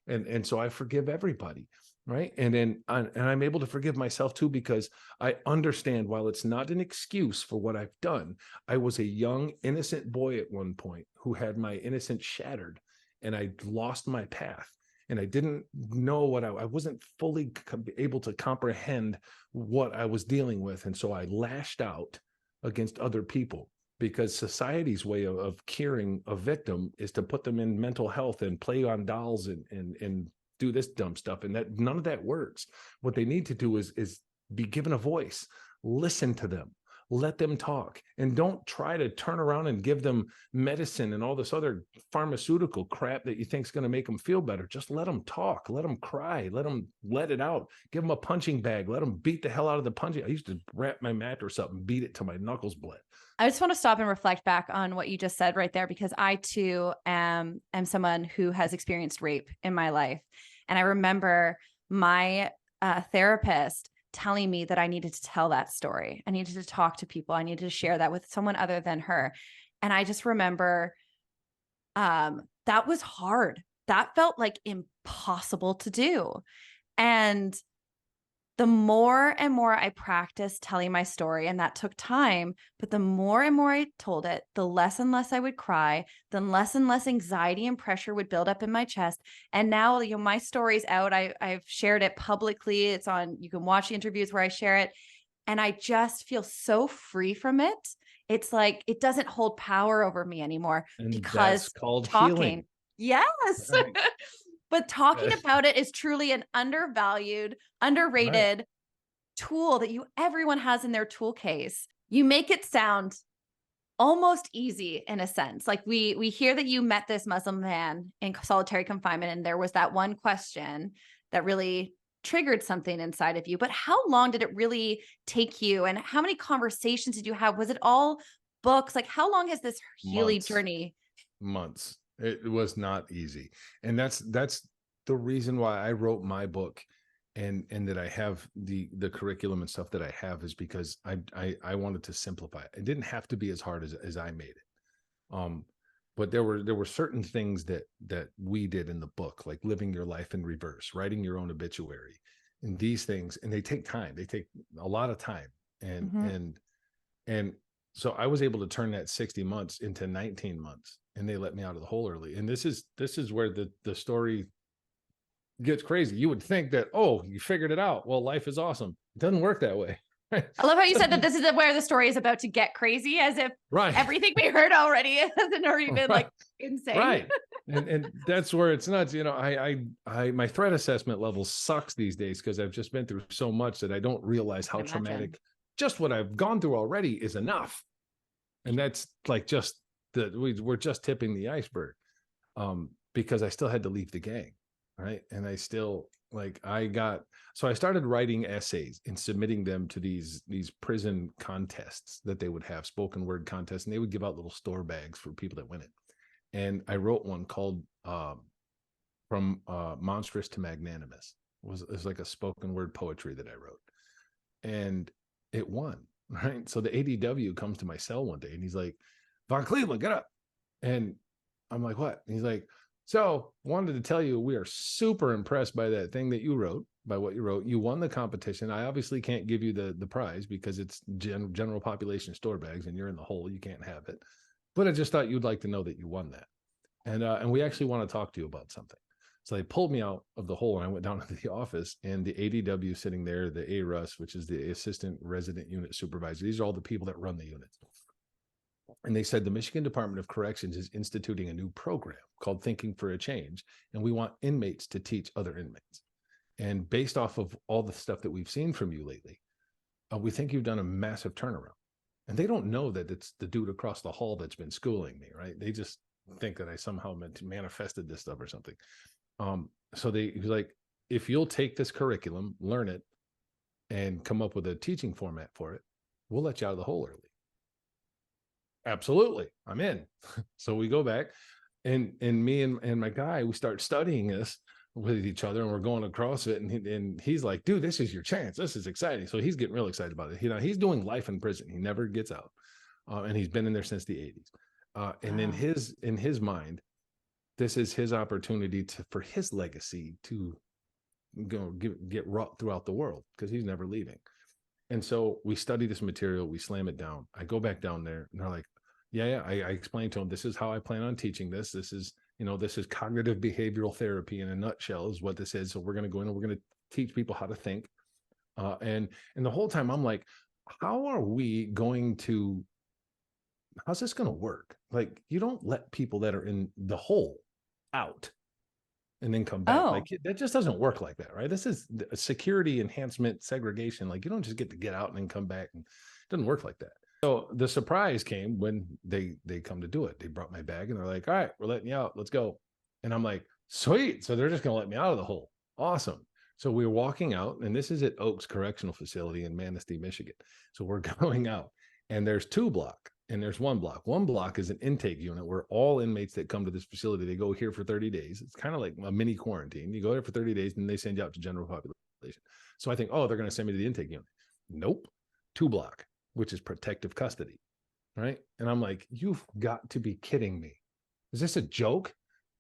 And so I forgive everybody. Right. And I'm able to forgive myself too, because I understand while it's not an excuse for what I've done, I was a young, innocent boy at one point who had my innocence shattered and I lost my path. And I didn't know I wasn't fully able to comprehend what I was dealing with. And so I lashed out against other people because society's way of curing a victim is to put them in mental health and play on dolls and do this dumb stuff. And that none of that works. What they need to do is be given a voice, listen to them. Let them talk, and don't try to turn around and give them medicine and all this other pharmaceutical crap that you think is going to make them feel better. Just let them talk, let them cry, let it out. Give them a punching bag, let them beat the hell out of the punching. I used to wrap my mattress up and beat it till my knuckles bled. I just want to stop and reflect back on what you just said right there, because I too am someone who has experienced rape in my life. And I remember my therapist telling me that I needed to tell that story. I needed to talk to people. I needed to share that with someone other than her. And I just remember that was hard. That felt like impossible to do. And the more and more I practiced telling my story, and that took time, but the more and more I told it, the less and less I would cry, the less and less anxiety and pressure would build up in my chest. And now, my story's out. I've shared it publicly. It's on, you can watch the interviews where I share it. And I just feel so free from it. It's like, it doesn't hold power over me anymore And because that's called talking. healing. Yes. Right. But talking about it is truly an undervalued, underrated tool that everyone has in their tool case. You make it sound almost easy in a sense. Like we hear that you met this Muslim man in solitary confinement, and there was that one question that really triggered something inside of you. But how long did it really take you? And how many conversations did you have? Was it all books? Like, how long has this healing journey? Months. It was not easy. And that's the reason why I wrote my book and that I have the curriculum and stuff that I have, is because I wanted to simplify it. It didn't have to be as hard as I made it. But there were certain things that we did in the book, like living your life in reverse, writing your own obituary, and these things, and they take time. They take a lot of time. And so I was able to turn that 60 months into 19 months, and they let me out of the hole early. And this is where the story gets crazy. You would think that, oh, you figured it out. Well, life is awesome. It doesn't work that way. I love how you said that this is where the story is about to get crazy, as if everything we heard already hasn't already been like insane. Right. And that's where it's nuts. My threat assessment level sucks these days because I've just been through so much that I don't realize how traumatic just what I've gone through already is enough. And that's like we're just tipping the iceberg, because I still had to leave the gang. Right. And I still so I started writing essays and submitting them to these prison contests that they would have, spoken word contests, and they would give out little store bags for people that win it. And I wrote one called From Monstrous to Magnanimous. It was like a spoken word poetry that I wrote, and it won. Right. So the ADW comes to my cell one day and he's like, "Von Cleveland, get up." And I'm like, "What?" And he's like, "So wanted to tell you, we are super impressed by that thing that you wrote, by what you wrote. You won the competition. I obviously can't give you the prize because it's general population store bags and you're in the hole. You can't have it. But I just thought you'd like to know that you won that. And we actually want to talk to you about something." So they pulled me out of the hole, and I went down to the office, and the ADW sitting there, the ARUS, which is the Assistant Resident Unit Supervisor. These are all the people that run the units. And they said the Michigan Department of Corrections is instituting a new program called Thinking for a Change, and we want inmates to teach other inmates. And based off of all the stuff that we've seen from you lately, we think you've done a massive turnaround. And they don't know that it's the dude across the hall that's been schooling me, right? They just think that I somehow manifested this stuff or something. So he was like, if you'll take this curriculum, learn it, and come up with a teaching format for it, we'll let you out of the hole early. Absolutely, I'm in. So we go back, and me and my guy, we start studying this with each other, and we're going across it, and he's like, dude, this is your chance. This is exciting. So he's getting real excited about it. He's doing life in prison. He never gets out. And he's been in there since the 80s. And in his mind, this is his opportunity for his legacy to get wrought throughout the world, because he's never leaving. And so we study this material, we slam it down. I go back down there, and they're like, yeah. I explained to him, this is how I plan on teaching this. This is cognitive behavioral therapy in a nutshell is what this is. So we're going to go in and we're going to teach people how to think. And the whole time I'm like, how's this going to work? Like, you don't let people that are in the hole out and then come back. Like, that just doesn't work like that, right? This is a security enhancement segregation. Like, you don't just get to get out and then come back. And it doesn't work like that. So the surprise came when they come to do it. They brought my bag, and they're like, all right, we're letting you out. Let's go. And I'm like, sweet. So they're just going to let me out of the hole. Awesome. So we're walking out, and this is at Oaks Correctional Facility in Manistee, Michigan. So we're going out, and there's 2 blocks. And there's 1 block. 1 block is an intake unit where all inmates that come to this facility, they go here for 30 days. It's kind of like a mini quarantine. You go there for 30 days, and they send you out to general population. So I think, oh, they're going to send me to the intake unit. Nope. 2 block, which is protective custody, right? And I'm like, you've got to be kidding me. Is this a joke?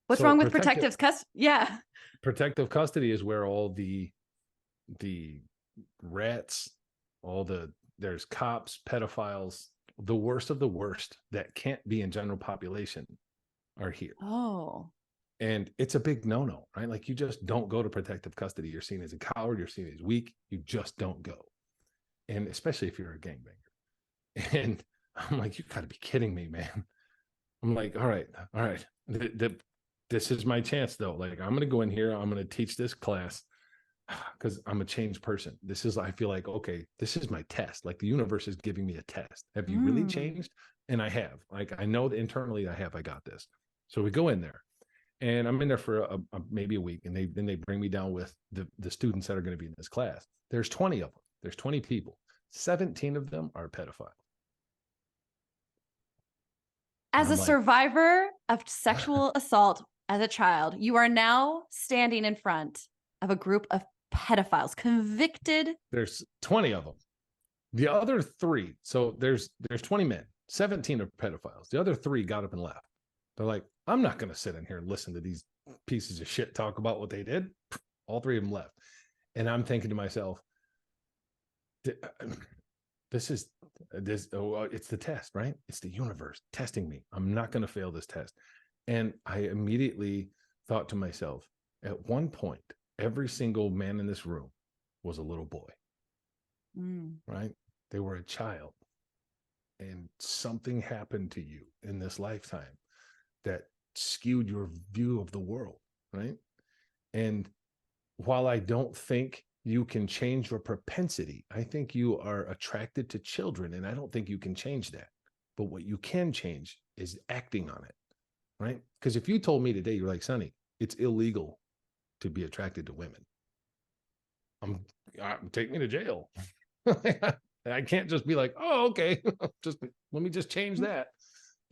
What's wrong with protective custody? Yeah. Protective custody is where all the rats, there's cops, pedophiles, the worst of the worst that can't be in general population are here. Oh. And it's a big no-no, right? Like, you just don't go to protective custody. You're seen as a coward. You're seen as weak. You just don't go. And especially if you're a gangbanger. And I'm like, you gotta be kidding me, man. I'm like, all right. This is my chance though. Like, I'm going to go in here. I'm going to teach this class because I'm a changed person. I feel like, okay, this is my test. Like, the universe is giving me a test. Have you really changed? And I have. Like, I know that internally I got this. So we go in there, and I'm in there for maybe a week. And then they bring me down with the students that are going to be in this class. There's 20 of them. There's 20 people. 17 of them are pedophiles. As a survivor of sexual assault as a child, you are now standing in front of a group of pedophiles, convicted. There's 20 of them. The other 3, so there's 20 men, 17 are pedophiles. The other 3 got up and left. They're like, I'm not going to sit in here and listen to these pieces of shit talk about what they did. All 3 of them left. And I'm thinking to myself, it's the test, right? It's the universe testing me. I'm not going to fail this test. And I immediately thought to myself, at one point, every single man in this room was a little boy, right? They were a child, and something happened to you in this lifetime that skewed your view of the world, right? And while I don't think you can change your propensity, I think you are attracted to children, and I don't think you can change that. But what you can change is acting on it, right? Because if you told me today, you're like, Sonny, it's illegal to be attracted to women, take me to jail. I can't just be like, oh, okay, let me just change that.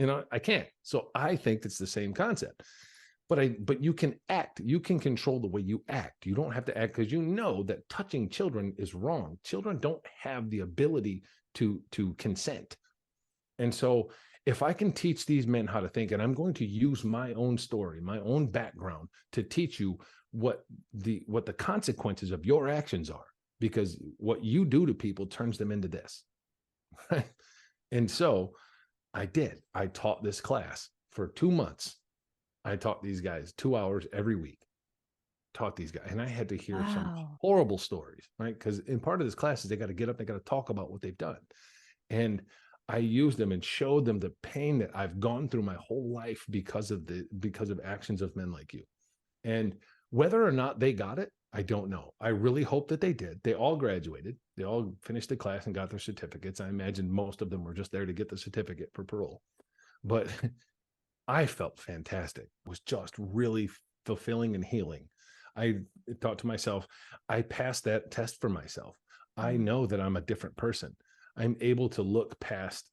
I can't. So I think it's the same concept. But you can act. You can control the way you act. You don't have to act because you know that touching children is wrong. Children don't have the ability to consent. And so if I can teach these men how to think, and I'm going to use my own story, my own background to teach you what the consequences of your actions are, because what you do to people turns them into this. Right? And so I taught this class for 2 months. I taught these guys 2 hours every week. taught these guys. And I had to hear some Wow. horrible stories, right? Because in part of this class is they got to get up, they got to talk about what they've done. And I used them and showed them the pain that I've gone through my whole life because of actions of men like you. And whether or not they got it, I don't know. I really hope that they did. They all graduated. They all finished the class and got their certificates. I imagine most of them were just there to get the certificate for parole. But I felt fantastic. It was just really fulfilling and healing. I thought to myself, I passed that test for myself. I know that I'm a different person. I'm able to look past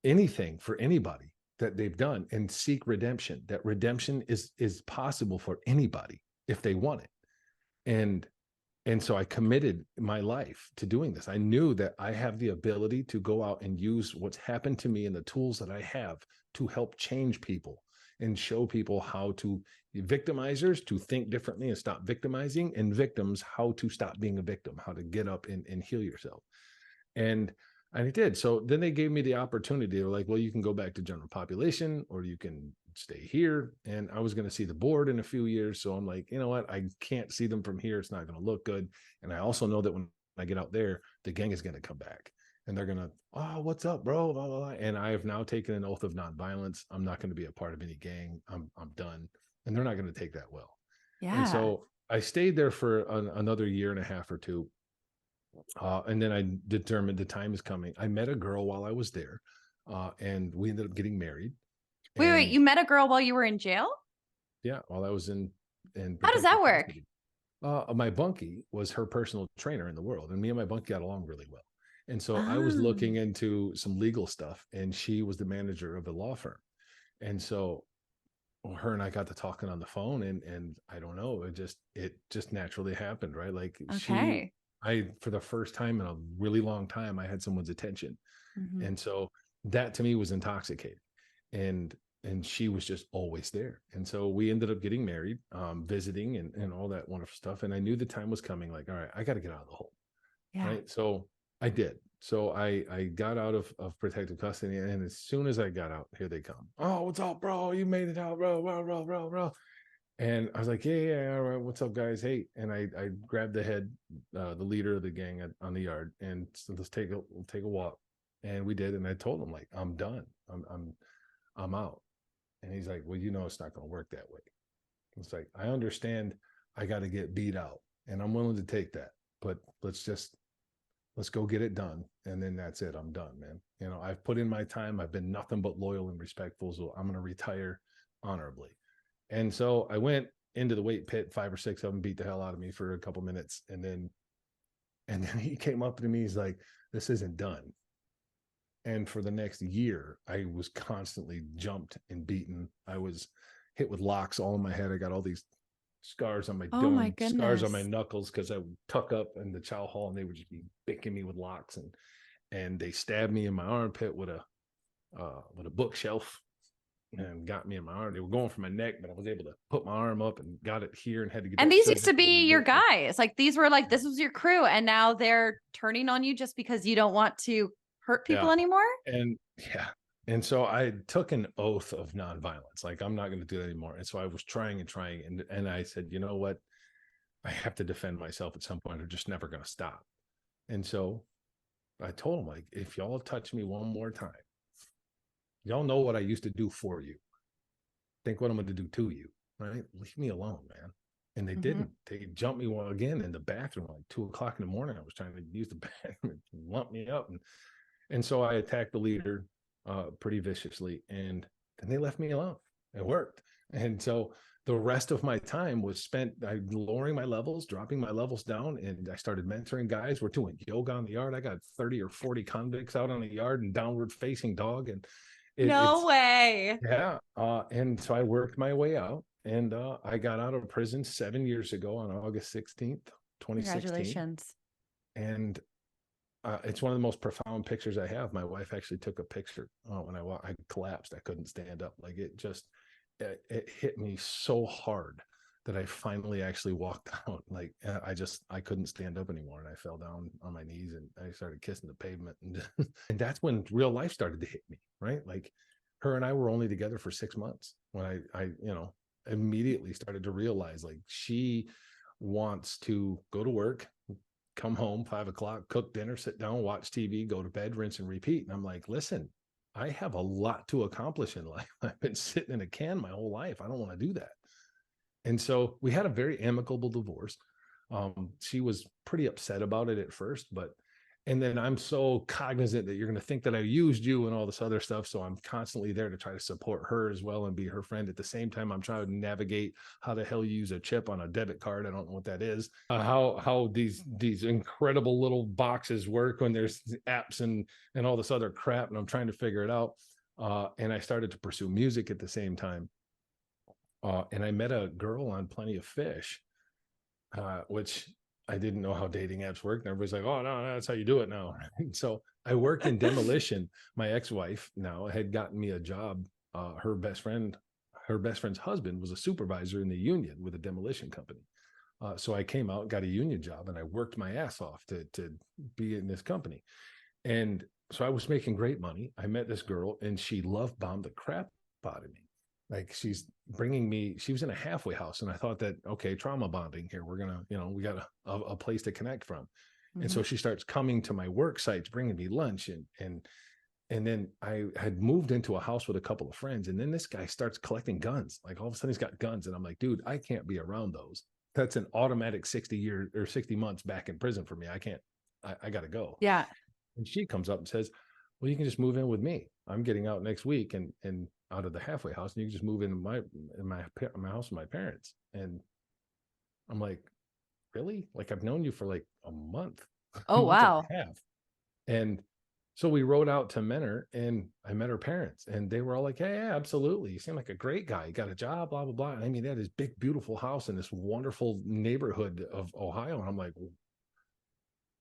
anything for anybody that they've done and seek redemption. That redemption is possible for anybody if they want it. And so I committed my life to doing this. I knew that I have the ability to go out and use what's happened to me and the tools that I have to help change people and show people how to, victimizers to think differently and stop victimizing, and victims how to stop being a victim, how to get up and heal yourself. And I did. So then they gave me the opportunity. They were like, well, you can go back to general population or you can stay here. And I was going to see the board in a few years. So I'm like, you know what? I can't see them from here. It's not going to look good. And I also know that when I get out there, the gang is going to come back and they're going to, oh, what's up, bro? Blah, blah, blah. And I have now taken an oath of nonviolence. I'm not going to be a part of any gang. I'm done. And they're not going to take that well. And Yeah. so I stayed there for another year and a half or two. And then I determined the time is coming. I met a girl while I was there, and we ended up getting married. Wait, And you met a girl while you were in jail? yeah, while I was in How does that protective work? custody. My bunkie was her personal trainer in the world, and me and my bunkie got along really well. And so I was Ah, looking into some legal stuff, and she was the manager of a law firm. And so her and I got to talking on the phone, and I don't know, it just naturally happened, right? Like okay. for the first time in a really long time, I had someone's attention. Mhm. And so that to me was intoxicating. And she was just always there. And so we ended up getting married, visiting and all that wonderful stuff. And I knew the time was coming, like, all right, I got to get out of the hole. Yeah. Right. So I did. So I got out of protective custody. And as soon as I got out, here they come. Oh, what's up, bro? You made it out, bro. And I was like, yeah, all right, what's up, guys? Hey, and I grabbed the head, the leader of the gang on the yard, and so we'll take a walk. And we did, and I told him, like, I'm done. I'm out. And he's like, well, it's not going to work that way. It's like, I understand I got to get beat out, and I'm willing to take that, but let's go get it done. And then that's it. I'm done, man. I've put in my time. I've been nothing but loyal and respectful. So I'm going to retire honorably. And so I went into the weight pit. 5 or 6 of them beat the hell out of me for a couple minutes. And then he came up to me. He's like, this isn't done. And for the next year, I was constantly jumped and beaten. I was hit with locks all in my head. I got all these scars on my Oh my dome, scars on my goodness. knuckles because I would tuck up in the chow hall and they would just be picking me with locks, and they stabbed me in my armpit with a bookshelf and got me in my arm. They were going for my neck, but I was able to put my arm up and got it here and had to get And that these used to surgically be your removed. guys. Like these were like, this was your crew. And now they're turning on you just because you don't want to hurt people Yeah. anymore. And yeah. And so I took an oath of nonviolence. Like, I'm not going to do that anymore. And so I was trying and trying. And I said, you know what? I have to defend myself at some point. I'm just never going to stop. And so I told him, like, if y'all touch me one more time, y'all know what I used to do for you. Think what I'm going to do to you, right? Leave me alone, man. And they didn't. They jumped me again in the bathroom, like 2:00 in the morning. I was trying to use the bathroom and lump me up. And so I attacked the leader pretty viciously. And then they left me alone. It worked. And so the rest of my time was spent lowering my levels, dropping my levels down. And I started mentoring guys. We're doing yoga on the yard. I got 30 or 40 convicts out on the yard and downward facing dog. And No it's, way. yeah. And so I worked my way out, and I got out of prison 7 years ago on August 16th, 2016. Congratulations. And it's one of the most profound pictures I have. My wife actually took a picture when I collapsed. I couldn't stand up. Like, it hit me so hard that I finally actually walked out. Like, I couldn't stand up anymore. And I fell down on my knees and I started kissing the pavement. And that's when real life started to hit me, right? Like, her and I were only together for 6 months when I immediately started to realize like she wants to go to work, come home 5 o'clock, cook dinner, sit down, watch TV, go to bed, rinse and repeat. And I'm like, listen, I have a lot to accomplish in life. I've been sitting in a can my whole life. I don't want to do that. And so we had a very amicable divorce. She was pretty upset about it at first, and then I'm so cognizant that you're going to think that I used you and all this other stuff. So I'm constantly there to try to support her as well and be her friend. At the same time, I'm trying to navigate how the hell you use a chip on a debit card. I don't know what that is. How these incredible little boxes work when there's apps and all this other crap. And I'm trying to figure it out. And I started to pursue music at the same time. And I met a girl on Plenty of Fish, which I didn't know how dating apps work. And everybody's like, oh, no, that's how you do it now. And so I work in demolition. My ex-wife now had gotten me a job. Her best friend's husband was a supervisor in the union with a demolition company. So I came out, got a union job, and I worked my ass off to be in this company. And so I was making great money. I met this girl, and she love bombed the crap out of me. Like she was in a halfway house, and I thought that, okay, trauma bonding here. We're gonna, we got a place to connect from. And so she starts coming to my work sites, bringing me lunch, and then I had moved into a house with a couple of friends, and then this guy starts collecting guns. Like all of a sudden he's got guns, and I'm like, dude, I can't be around those. That's an automatic 60 months back in prison for me. I can't. I got to go. Yeah. And she comes up and says, well, you can just move in with me. I'm getting out next week and out of the halfway house, and you can just move into my house with my parents. And I'm like, really? Like I've known you for like a month. Oh, wow. And so we rode out to Menor, and I met her parents, and they were all like, hey, yeah, absolutely. You seem like a great guy. You got a job, blah, blah, blah. And I mean, they had this big, beautiful house in this wonderful neighborhood of Ohio. And I'm like, well,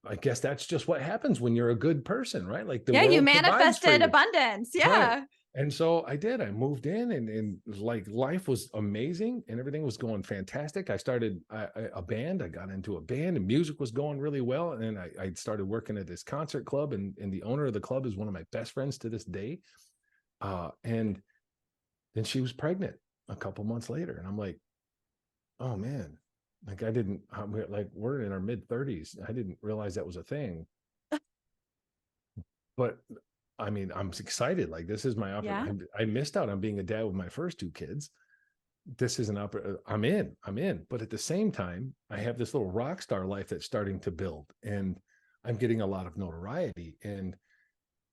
I guess that's just what happens when you're a good person, right? Like the you world manifested abundance. Yeah. Right. And so I did. I moved in, and like life was amazing, and everything was going fantastic. I started a band. I got into a band, and music was going really well. And then I started working at this concert club, and the owner of the club is one of my best friends to this day. And then she was pregnant a couple months later, and I'm like, oh man. Like we're in our mid 30s. I didn't realize that was a thing. But I mean, I'm excited. Like this is my opportunity. Yeah. I missed out on being a dad with my first two kids. This is an opportunity. I'm in. But at the same time, I have this little rock star life that's starting to build, and I'm getting a lot of notoriety. And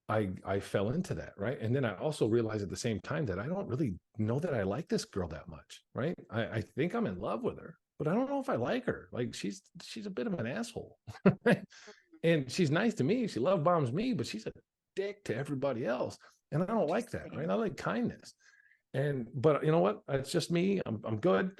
I fell into that, right? And then I also realized at the same time that I don't really know that I like this girl that much, right? I think I'm in love with her, but I don't know if I like her. Like she's a bit of an asshole. And she's nice to me. She love bombs me, but she's a dick to everybody else. And I don't like that, right? I like kindness. But you know what? It's just me. I'm good.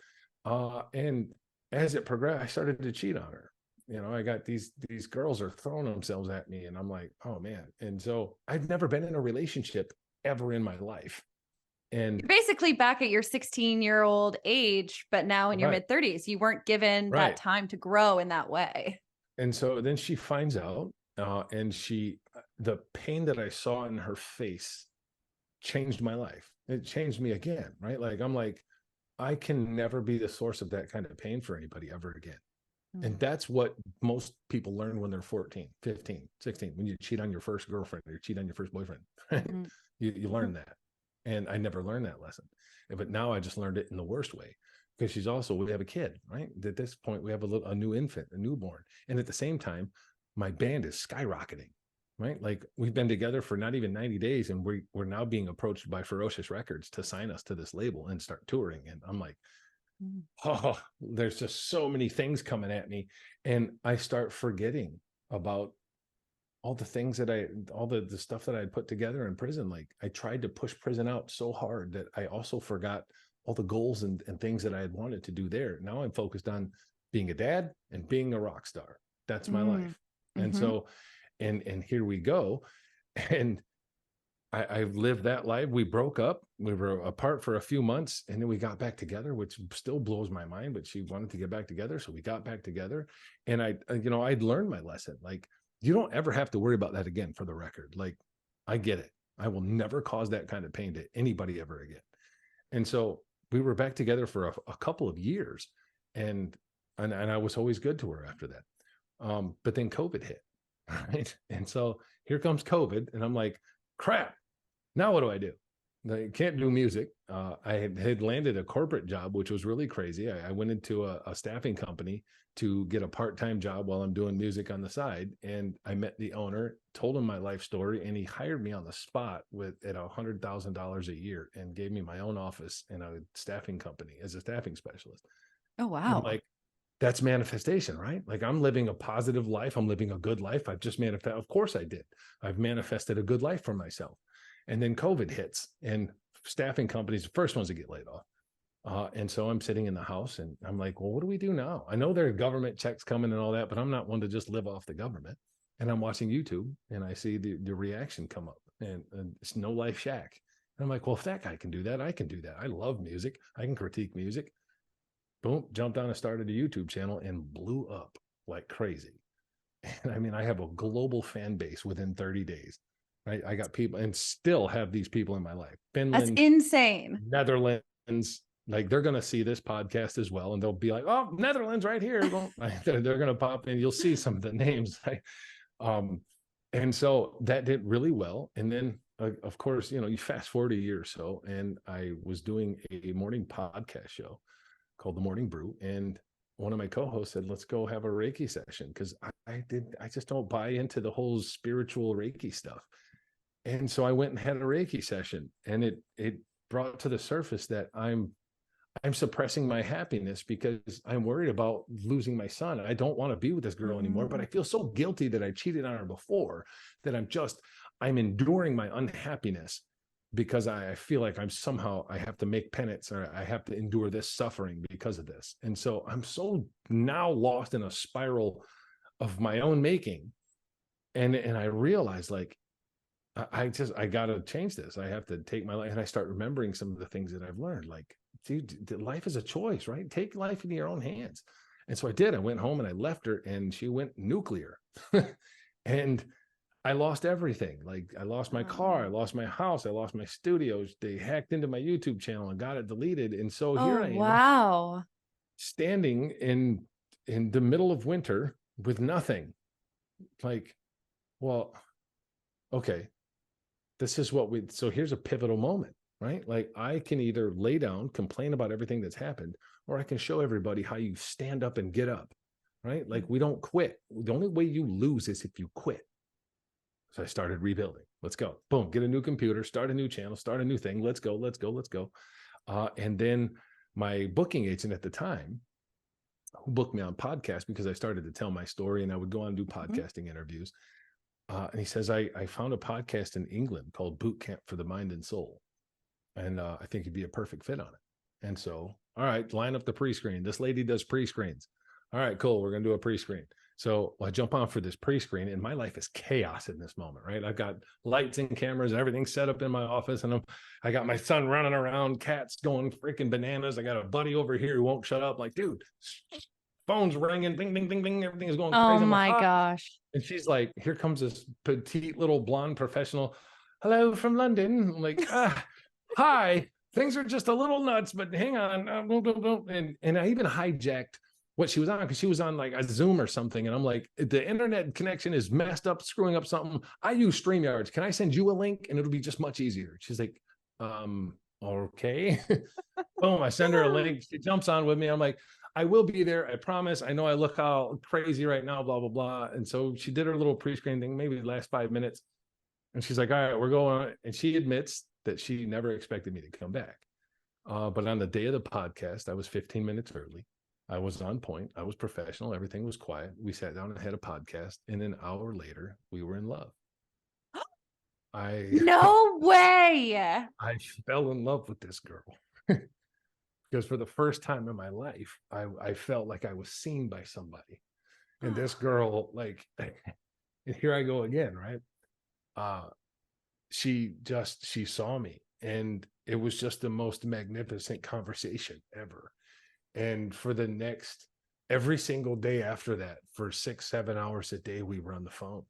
And as it progressed, I started to cheat on her. I got these girls are throwing themselves at me, and I'm like, oh man. And so I've never been in a relationship ever in my life. And you're basically back at your 16-year-old age, but now in your mid 30s, you weren't given that time to grow in that way. And so then she finds out, and the pain that I saw in her face changed my life. It changed me again, right? Like, I'm like, I can never be the source of that kind of pain for anybody ever again. Mm-hmm. And that's what most people learn when they're 14, 15, 16, when you cheat on your first girlfriend or you cheat on your first boyfriend, right? Mm-hmm. You learn that. And I never learned that lesson. But now I just learned it in the worst way. Because we have a kid, right? At this point, we have a new infant, a newborn. And at the same time, my band is skyrocketing, right? Like we've been together for not even 90 days, and we're now being approached by Ferocious Records to sign us to this label and start touring. And I'm like, oh, there's just so many things coming at me. And I start forgetting about all the things the stuff that I had put together in prison. Like I tried to push prison out so hard that I also forgot all the goals and things that I had wanted to do there. Now I'm focused on being a dad and being a rock star. That's my life. And so, and here we go. And I've lived that life. We broke up. We were apart for a few months, and then we got back together, which still blows my mind, but she wanted to get back together. So we got back together, and I'd learned my lesson. Like, you don't ever have to worry about that again, for the record. Like, I get it. I will never cause that kind of pain to anybody ever again. And so we were back together for a couple of years, and I was always good to her after that. But then COVID hit, right? And so here comes COVID, and I'm like, crap. Now what do I do? I can't do music. I had landed a corporate job, which was really crazy. I went into a staffing company to get a part-time job while I'm doing music on the side. And I met the owner, told him my life story, and he hired me on the spot at $100,000 a year and gave me my own office in a staffing company as a staffing specialist. Oh, And I'm wow. like, that's manifestation, right? Like, I'm living a positive life. I'm living a good life. I've just manifested. Of course I did. I've manifested a good life for myself. And then COVID hits, and staffing companies, the first ones to get laid off. And so I'm sitting in the house, and I'm like, well, what do we do now? I know there are government checks coming and all that, but I'm not one to just live off the government. And I'm watching YouTube, and I see the reaction come up, and it's No Life Shack. And I'm like, well, if that guy can do that, I can do that. I love music. I can critique music. Boom, jumped on and started a YouTube channel and blew up like crazy. And I mean, I have a global fan base within 30 days. Right? I got people, and still have these people in my life. That's Finland, insane. Netherlands, like, they're going to see this podcast as well, and they'll be like, oh, Netherlands right here. They're going to pop in. You'll see some of the names. Right? And so that did really well. And then, of course, you fast forward a year or so, and I was doing a morning podcast show called The Morning Brew. And one of my co-hosts said, let's go have a Reiki session. Because I just don't buy into the whole spiritual Reiki stuff. And so I went and had a Reiki session, and it brought to the surface that I'm suppressing my happiness because I'm worried about losing my son. I don't want to be with this girl anymore, but I feel so guilty that I cheated on her before, that I'm enduring my unhappiness because I feel like I have to make penance, or I have to endure this suffering because of this. And so I'm so now lost in a spiral of my own making. And I realized, like, I got to change this. I have to take my life. And I start remembering some of the things that I've learned. Like, dude, life is a choice, right? Take life into your own hands. And so I did. I went home and I left her, and she went nuclear. And I lost everything. Like, I lost my car, I lost my house, I lost my studios. They hacked into my YouTube channel and got it deleted. And so here I am, wow. standing in the middle of winter with nothing. Like, well, okay. So here's a pivotal moment, right? Like, I can either lay down, complain about everything that's happened, or I can show everybody how you stand up and get up, right? Like, we don't quit. The only way you lose is if you quit. So I started rebuilding. Let's go. Boom, get a new computer, start a new channel, start a new thing. Let's go. And then my booking agent at the time, who booked me on podcast because I started to tell my story, and I would go on and do podcasting interviews. And he says, I found a podcast in England called Boot Camp for the Mind and Soul. And I think you'd be a perfect fit on it. And so, all right, line up the pre-screen. This lady does pre-screens. All right, cool. We're going to do a pre-screen. So I jump on for this pre-screen, and my life is chaos in this moment, right? I've got lights and cameras and everything set up in my office, and I got my son running around, cats going freaking bananas. I got a buddy over here who won't shut up. Like, dude, phone's ringing, ding, ding, ding, ding. Everything is going crazy. Oh I'm like, my gosh. And she's like, here comes this petite little blonde professional. Hello from London. I'm like, hi. Things are just a little nuts, but hang on. And I even hijacked what she was on, because she was on like a Zoom or something. And I'm like, the internet connection is messed up, screwing up something. I use StreamYards. Can I send you a link? And it'll be just much easier. She's like, okay. Boom. I send her a link. She jumps on with me. I'm like, I will be there. I promise. I know I look all crazy right now, blah, blah, blah. And so she did her little pre-screen thing, maybe the last 5 minutes. And she's like, all right, we're going. And she admits that she never expected me to come back. But on the day of the podcast, I was 15 minutes early. I was on point. I was professional. Everything was quiet. We sat down and had a podcast. And an hour later, we were in love. No way. I fell in love with this girl. Because for the first time in my life, I felt like I was seen by somebody. And this girl, like, and here I go again, right? She saw me, and it was just the most magnificent conversation ever. And for the next, every single day after that, for 6-7 hours a day, we were on the phone.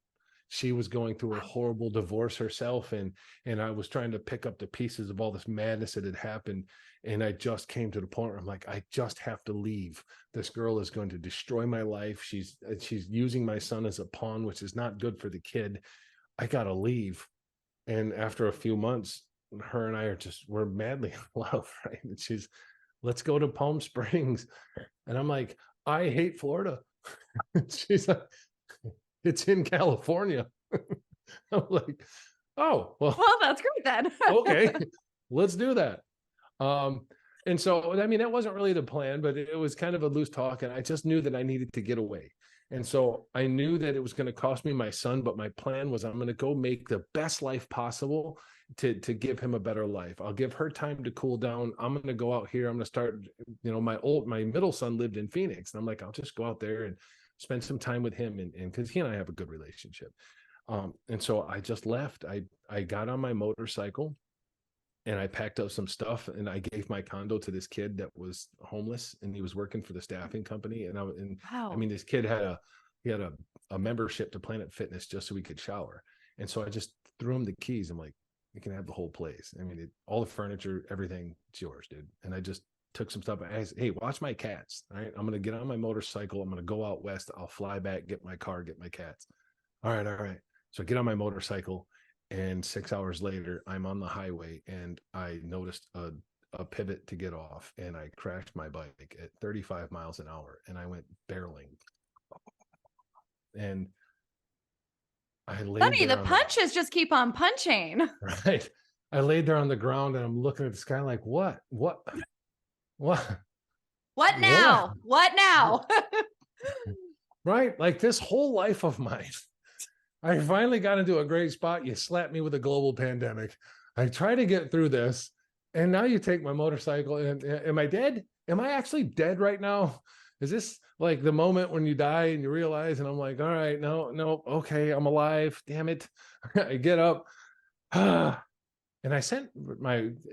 she was going through a horrible divorce herself, and I was trying to pick up the pieces of all this madness that had happened. And I just came to the point where I'm like, I just have to leave. This girl is going to destroy my life. She's using my son as a pawn, which is not good for the kid. I gotta leave. And after a few months, her and I we're madly in love, right? And she's, let's go to Palm Springs. And I'm like, I hate Florida. She's like, it's in California. I'm like, oh, well, that's great then. okay, let's do that. And so, I mean, that wasn't really the plan, but it was kind of a loose talk. And I just knew that I needed to get away. And so I knew that it was going to cost me my son, but my plan was I'm going to go make the best life possible to give him a better life. I'll give her time to cool down. I'm going to go out here. I'm going to start, my middle son lived in Phoenix. And I'm like, I'll just go out there and spend some time with him. And cause he and I have a good relationship. And so I just left. I got on my motorcycle and I packed up some stuff and I gave my condo to this kid that was homeless and he was working for the staffing company. And Wow. I mean, this kid had a membership to Planet Fitness just so he could shower. And so I just threw him the keys. I'm like, you can have the whole place. I mean, all the furniture, everything, it's yours, dude. And I just took some stuff. I said, hey, watch my cats. All right. I'm going to get on my motorcycle. I'm going to go out west. I'll fly back, get my car, get my cats. All right. All right. So I get on my motorcycle. And 6 hours later, I'm on the highway and I noticed a pivot to get off and I crashed my bike at 35 miles an hour and I went barreling. And I laid Sonny, there the punches just keep on punching. Right. I laid there on the ground and I'm looking at the sky like, what now? What now? Right. Like this whole life of mine. I finally got into a great spot. You slapped me with a global pandemic. I try to get through this. And now you take my motorcycle and am I dead? Am I actually dead right now? Is this like the moment when you die and you realize, and I'm like, all right, no, okay, I'm alive. Damn it. I get up. And I sent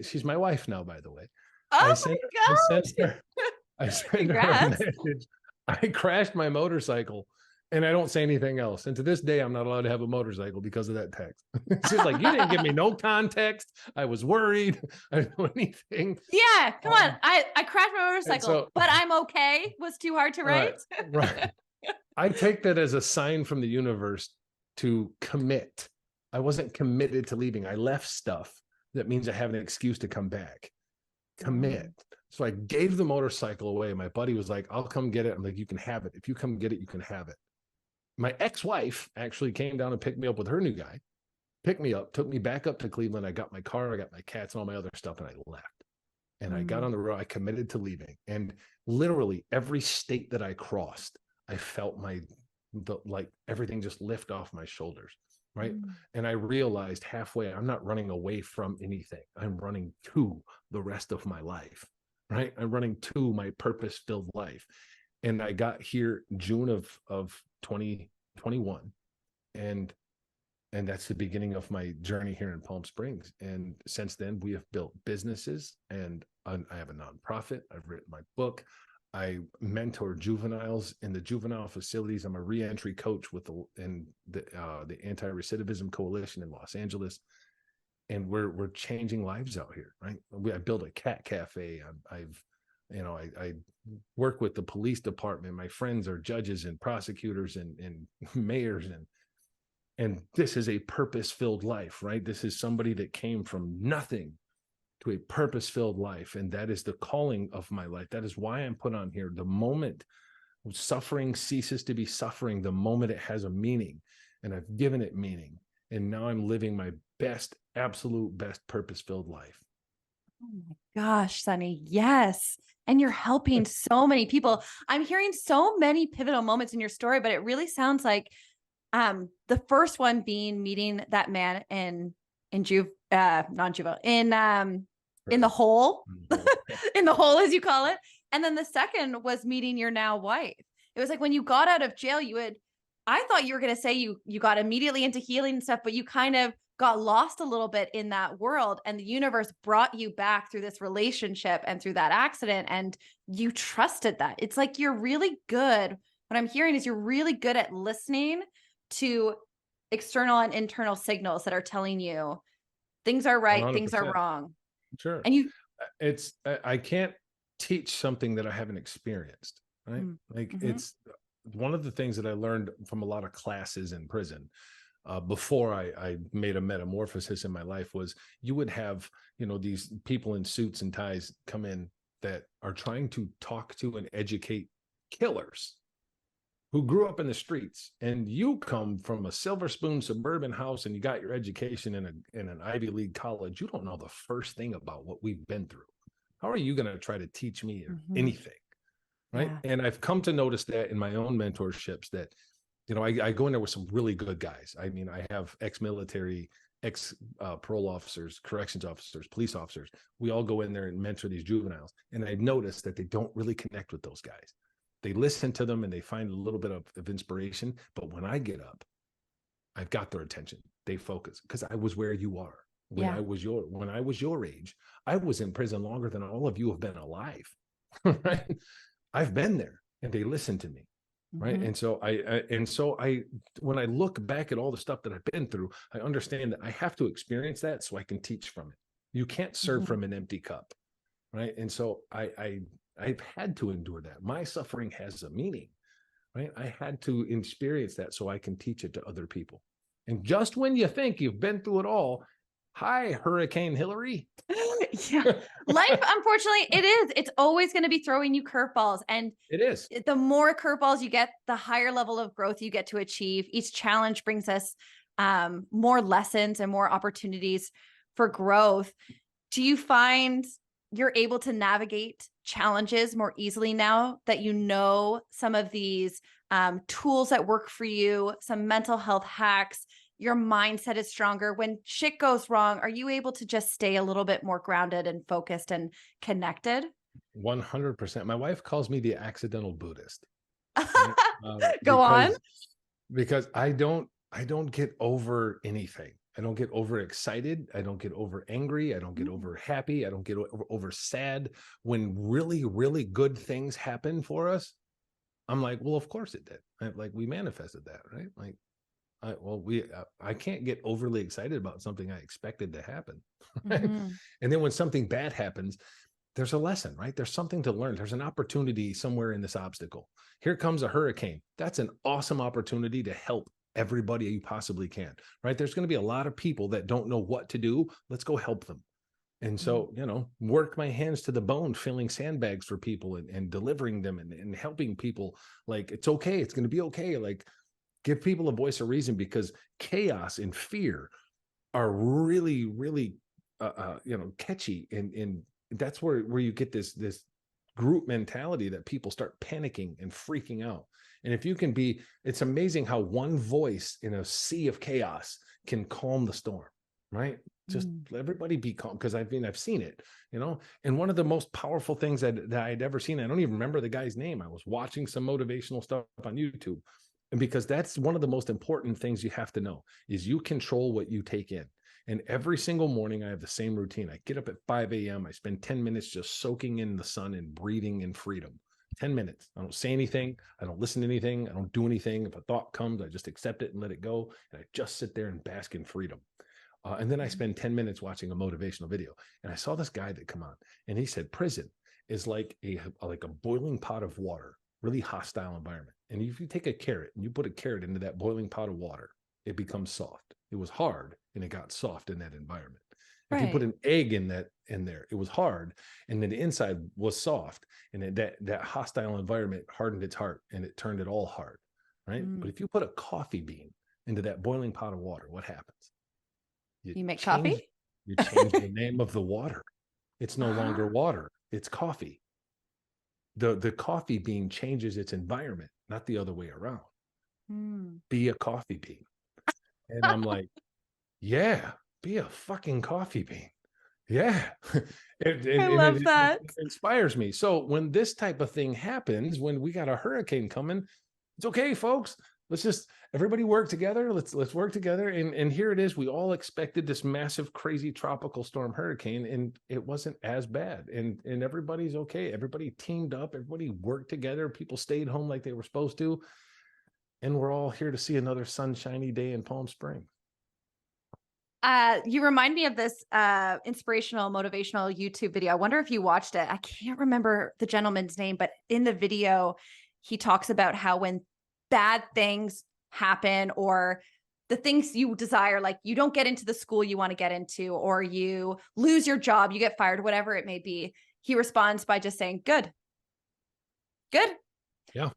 she's my wife now, by the way. Oh I sent her a message. I crashed my motorcycle. And I don't say anything else. And to this day, I'm not allowed to have a motorcycle because of that text. She's like, you didn't give me no context. I was worried. I didn't know anything. Yeah, come on. I crashed my motorcycle, but I'm okay. Was too hard to write. Right. I take that as a sign from the universe to commit. I wasn't committed to leaving. I left stuff. That means I have an excuse to come back. Commit. So I gave the motorcycle away. My buddy was like, I'll come get it. I'm like, you can have it. If you come get it, you can have it. My ex-wife actually came down and picked me up with her new guy, picked me up, took me back up to Cleveland. I got my car, I got my cats and all my other stuff, and I left. And I got on the road. I committed to leaving. And literally every state that I crossed, I felt like everything just lift off my shoulders, right? And I realized halfway, I'm not running away from anything. I'm running to the rest of my life, right? I'm running to my purpose-filled life. And I got here June of 2021. And that's the beginning of my journey here in Palm Springs. And since then, we have built businesses and I have a nonprofit. I've written my book. I mentor juveniles in the juvenile facilities. I'm a reentry coach with the Anti-Recidivism Coalition in Los Angeles. And we're changing lives out here, right? I built a cat cafe. I work with the police department. My friends are judges and prosecutors and mayors. And this is a purpose-filled life, right? This is somebody that came from nothing to a purpose-filled life. And that is the calling of my life. That is why I'm put on here. The moment suffering ceases to be suffering, the moment it has a meaning, and I've given it meaning. And now I'm living my best, absolute best purpose-filled life. Oh my gosh, Sonny. Yes. And you're helping so many people. I'm hearing so many pivotal moments in your story, but it really sounds like the first one being meeting that man in the hole, in the hole, as you call it. And then the second was meeting your now wife. It was like when you got out of jail, I thought you were going to say you got immediately into healing and stuff, but you kind of got lost a little bit in that world, and the universe brought you back through this relationship and through that accident, and you trusted that. It's like you're really good. What I'm hearing is you're really good at listening to external and internal signals that are telling you things are right, things are 100%. wrong. Sure. And you I can't teach something that I haven't experienced, right? Like mhm, it's one of the things that I learned from a lot of classes in prison before I made a metamorphosis in my life was you would have, these people in suits and ties come in that are trying to talk to and educate killers who grew up in the streets, and you come from a silver spoon suburban house and you got your education in an Ivy League college. You don't know the first thing about what we've been through. How are you going to try to teach me mhm, anything? Right. yeah, And I've come to notice that in my own mentorships that, I go in there with some really good guys. I mean, I have ex-military, ex parole officers, corrections officers, police officers. We all go in there and mentor these juveniles. And I noticed that they don't really connect with those guys. They listen to them and they find a little bit of inspiration. But when I get up, I've got their attention. They focus because I was where you are. When yeah, I was your age, I was in prison longer than all of you have been alive. Right? I've been there, and they listen to me. Right. mhm, And so I when I look back at all the stuff that I've been through, I understand that I have to experience that so I can teach from it. You can't serve mhm, from an empty cup. Right. And so I've had to endure that. My suffering has a meaning. Right. I had to experience that so I can teach it to other people. And just when you think you've been through it all, hi, Hurricane Hillary. yeah. Life, unfortunately, it is. It's always going to be throwing you curveballs, and It is. the more curveballs you get, the higher level of growth you get to achieve. Each challenge brings us more lessons and more opportunities for growth. Do you find you're able to navigate challenges more easily now that you know some of these tools that work for you, some mental health hacks? Your mindset is stronger. When shit goes wrong, are you able to just stay a little bit more grounded and focused and connected? 100%. My wife calls me the accidental Buddhist. Right. Go on. Because I don't get over anything. I don't get over excited. I don't get over angry. I don't get Mm, over happy. I don't get over sad. When really, really good things happen for us, I'm like, well, of course it did. Like we manifested that, right? Like, I can't get overly excited about something I expected to happen. Right? mhm, And then when something bad happens, there's a lesson, right? There's something to learn. There's an opportunity somewhere in this obstacle. Here comes a hurricane. That's an awesome opportunity to help everybody you possibly can, right? There's going to be a lot of people that don't know what to do. Let's go help them. And mm, so, work my hands to the bone, filling sandbags for people and delivering them and helping people. Like, it's okay. It's going to be okay. Like, give people a voice of reason because chaos and fear are really, really, catchy, and that's where you get this group mentality that people start panicking and freaking out. And if you can be, it's amazing how one voice in a sea of chaos can calm the storm, right? Just mm. let everybody be calm because I've seen it, And one of the most powerful things that I'd ever seen, I don't even remember the guy's name. I was watching some motivational stuff on YouTube, and because that's one of the most important things you have to know is you control what you take in. And every single morning, I have the same routine. I get up at 5 a.m. I spend 10 minutes just soaking in the sun and breathing in freedom. 10 minutes. I don't say anything. I don't listen to anything. I don't do anything. If a thought comes, I just accept it and let it go. And I just sit there and bask in freedom. And then I spend 10 minutes watching a motivational video. And I saw this guy that come on, and he said, prison is like a boiling pot of water, really hostile environment. And if you take a carrot and you put a carrot into that boiling pot of water, it becomes soft. It was hard and it got soft in that environment. If you put Right. an egg in there, it was hard, and then the inside was soft, and that hostile environment hardened its heart and it turned it all hard, right? But Mm. if you put a coffee bean into that boiling pot of water, what happens? You You make change coffee? you change the name of the water. It's no longer water, it's coffee. The coffee bean changes its environment, not the other way around. Mm. Be a coffee bean. And I'm like, yeah, be a fucking coffee bean. Yeah. and, I and, and love it, that. it inspires me. So when this type of thing happens, when we got a hurricane coming, it's okay, folks. Let's just everybody work together. Let's work together. And here it is. We all expected this massive, crazy tropical storm hurricane, and it wasn't as bad. And everybody's okay. Everybody teamed up, everybody worked together, people stayed home like they were supposed to. And we're all here to see another sunshiny day in Palm Springs. You remind me of this inspirational, motivational YouTube video. I wonder if you watched it. I can't remember the gentleman's name, but in the video, he talks about how when bad things happen or the things you desire, like you don't get into the school you want to get into, or you lose your job, you get fired, whatever it may be, he responds by just saying, good. Yeah.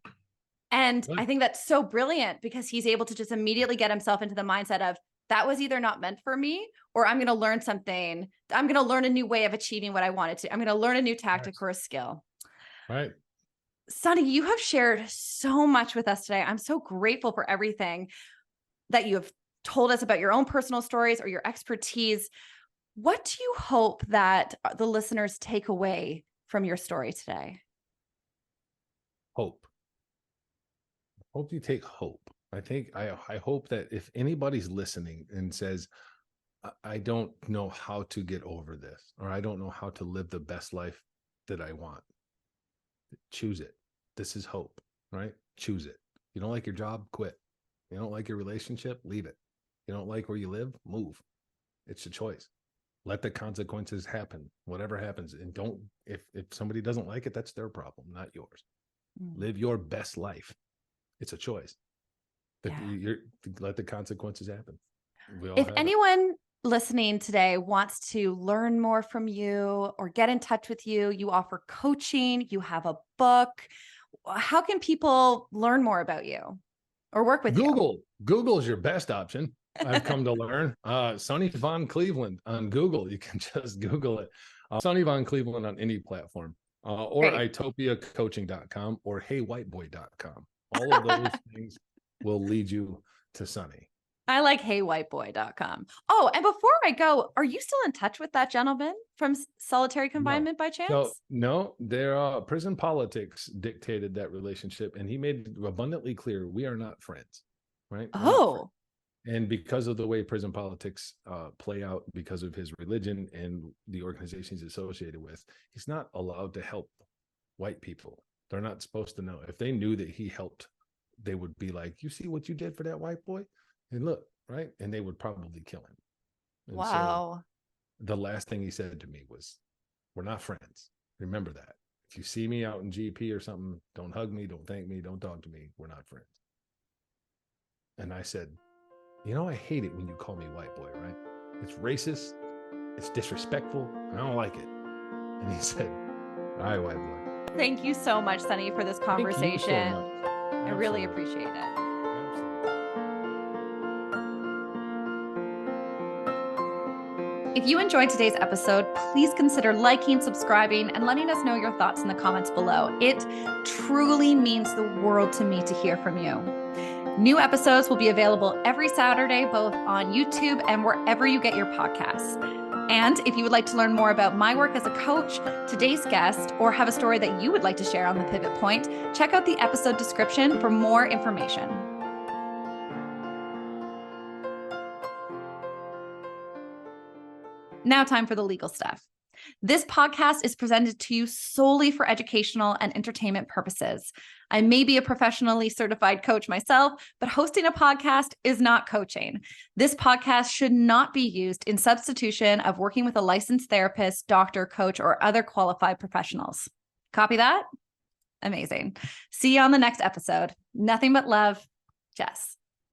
And Good. I think that's so brilliant because he's able to just immediately get himself into the mindset of, that was either not meant for me, or I'm going to learn something. I'm going to learn a new way of achieving what I wanted to. I'm going to learn a new tactic or a skill. Right. Sonny, you have shared so much with us today. I'm so grateful for everything that you have told us about your own personal stories or your expertise. What do you hope that the listeners take away from your story today? Hope. Hope you take hope. I hope that if anybody's listening and says, I don't know how to get over this, or I don't know how to live the best life that I want, choose it. This is hope, right? Choose it. You don't like your job, quit. You don't like your relationship, leave it. You don't like where you live, move. It's a choice. Let the consequences happen, whatever happens. And don't, if somebody doesn't like it, that's their problem, not yours. Live your best life. It's a choice. Let the consequences happen. If anyone listening today wants to learn more from you or get in touch with you, you offer coaching, you have a book. How can people learn more about you or work with you? Google is your best option. I've come to learn. Sonny Von Cleveland on Google. You can just Google it. Sonny Von Cleveland on any platform. Or itopiacoaching.com or heywhiteboy.com. All of those things will lead you to Sonny. I like heywhiteboy.com. Oh, and before I go, are you still in touch with that gentleman from solitary confinement by chance? No, their prison politics dictated that relationship, and he made it abundantly clear we are not friends, right? Oh. And because of the way prison politics play out, because of his religion and the organizations associated with, he's not allowed to help white people. They're not supposed to know. If they knew that he helped, they would be like, you see what you did for that white boy? And look, right? And they would probably kill him. And wow. So the last thing he said to me was, we're not friends. Remember that. If you see me out in GP or something, don't hug me, don't thank me, don't talk to me. We're not friends. And I said, you know, I hate it when you call me white boy, right? It's racist. It's disrespectful. I don't like it. And he said, all right, white boy. Thank you so much, Sonny, for this conversation. Thank you so much. I really appreciate it. If you enjoyed today's episode, please consider liking, subscribing, and letting us know your thoughts in the comments below. It truly means the world to me to hear from you. New episodes will be available every Saturday, both on YouTube and wherever you get your podcasts. And if you would like to learn more about my work as a coach, today's guest, or have a story that you would like to share on the Pivot Point, check out the episode description for more information. Now, time for the legal stuff. This podcast is presented to you solely for educational and entertainment purposes. I may be a professionally certified coach myself, but hosting a podcast is not coaching. This podcast should not be used in substitution of working with a licensed therapist, doctor, coach, or other qualified professionals. Copy that? Amazing. See you on the next episode. Nothing but love, Jess.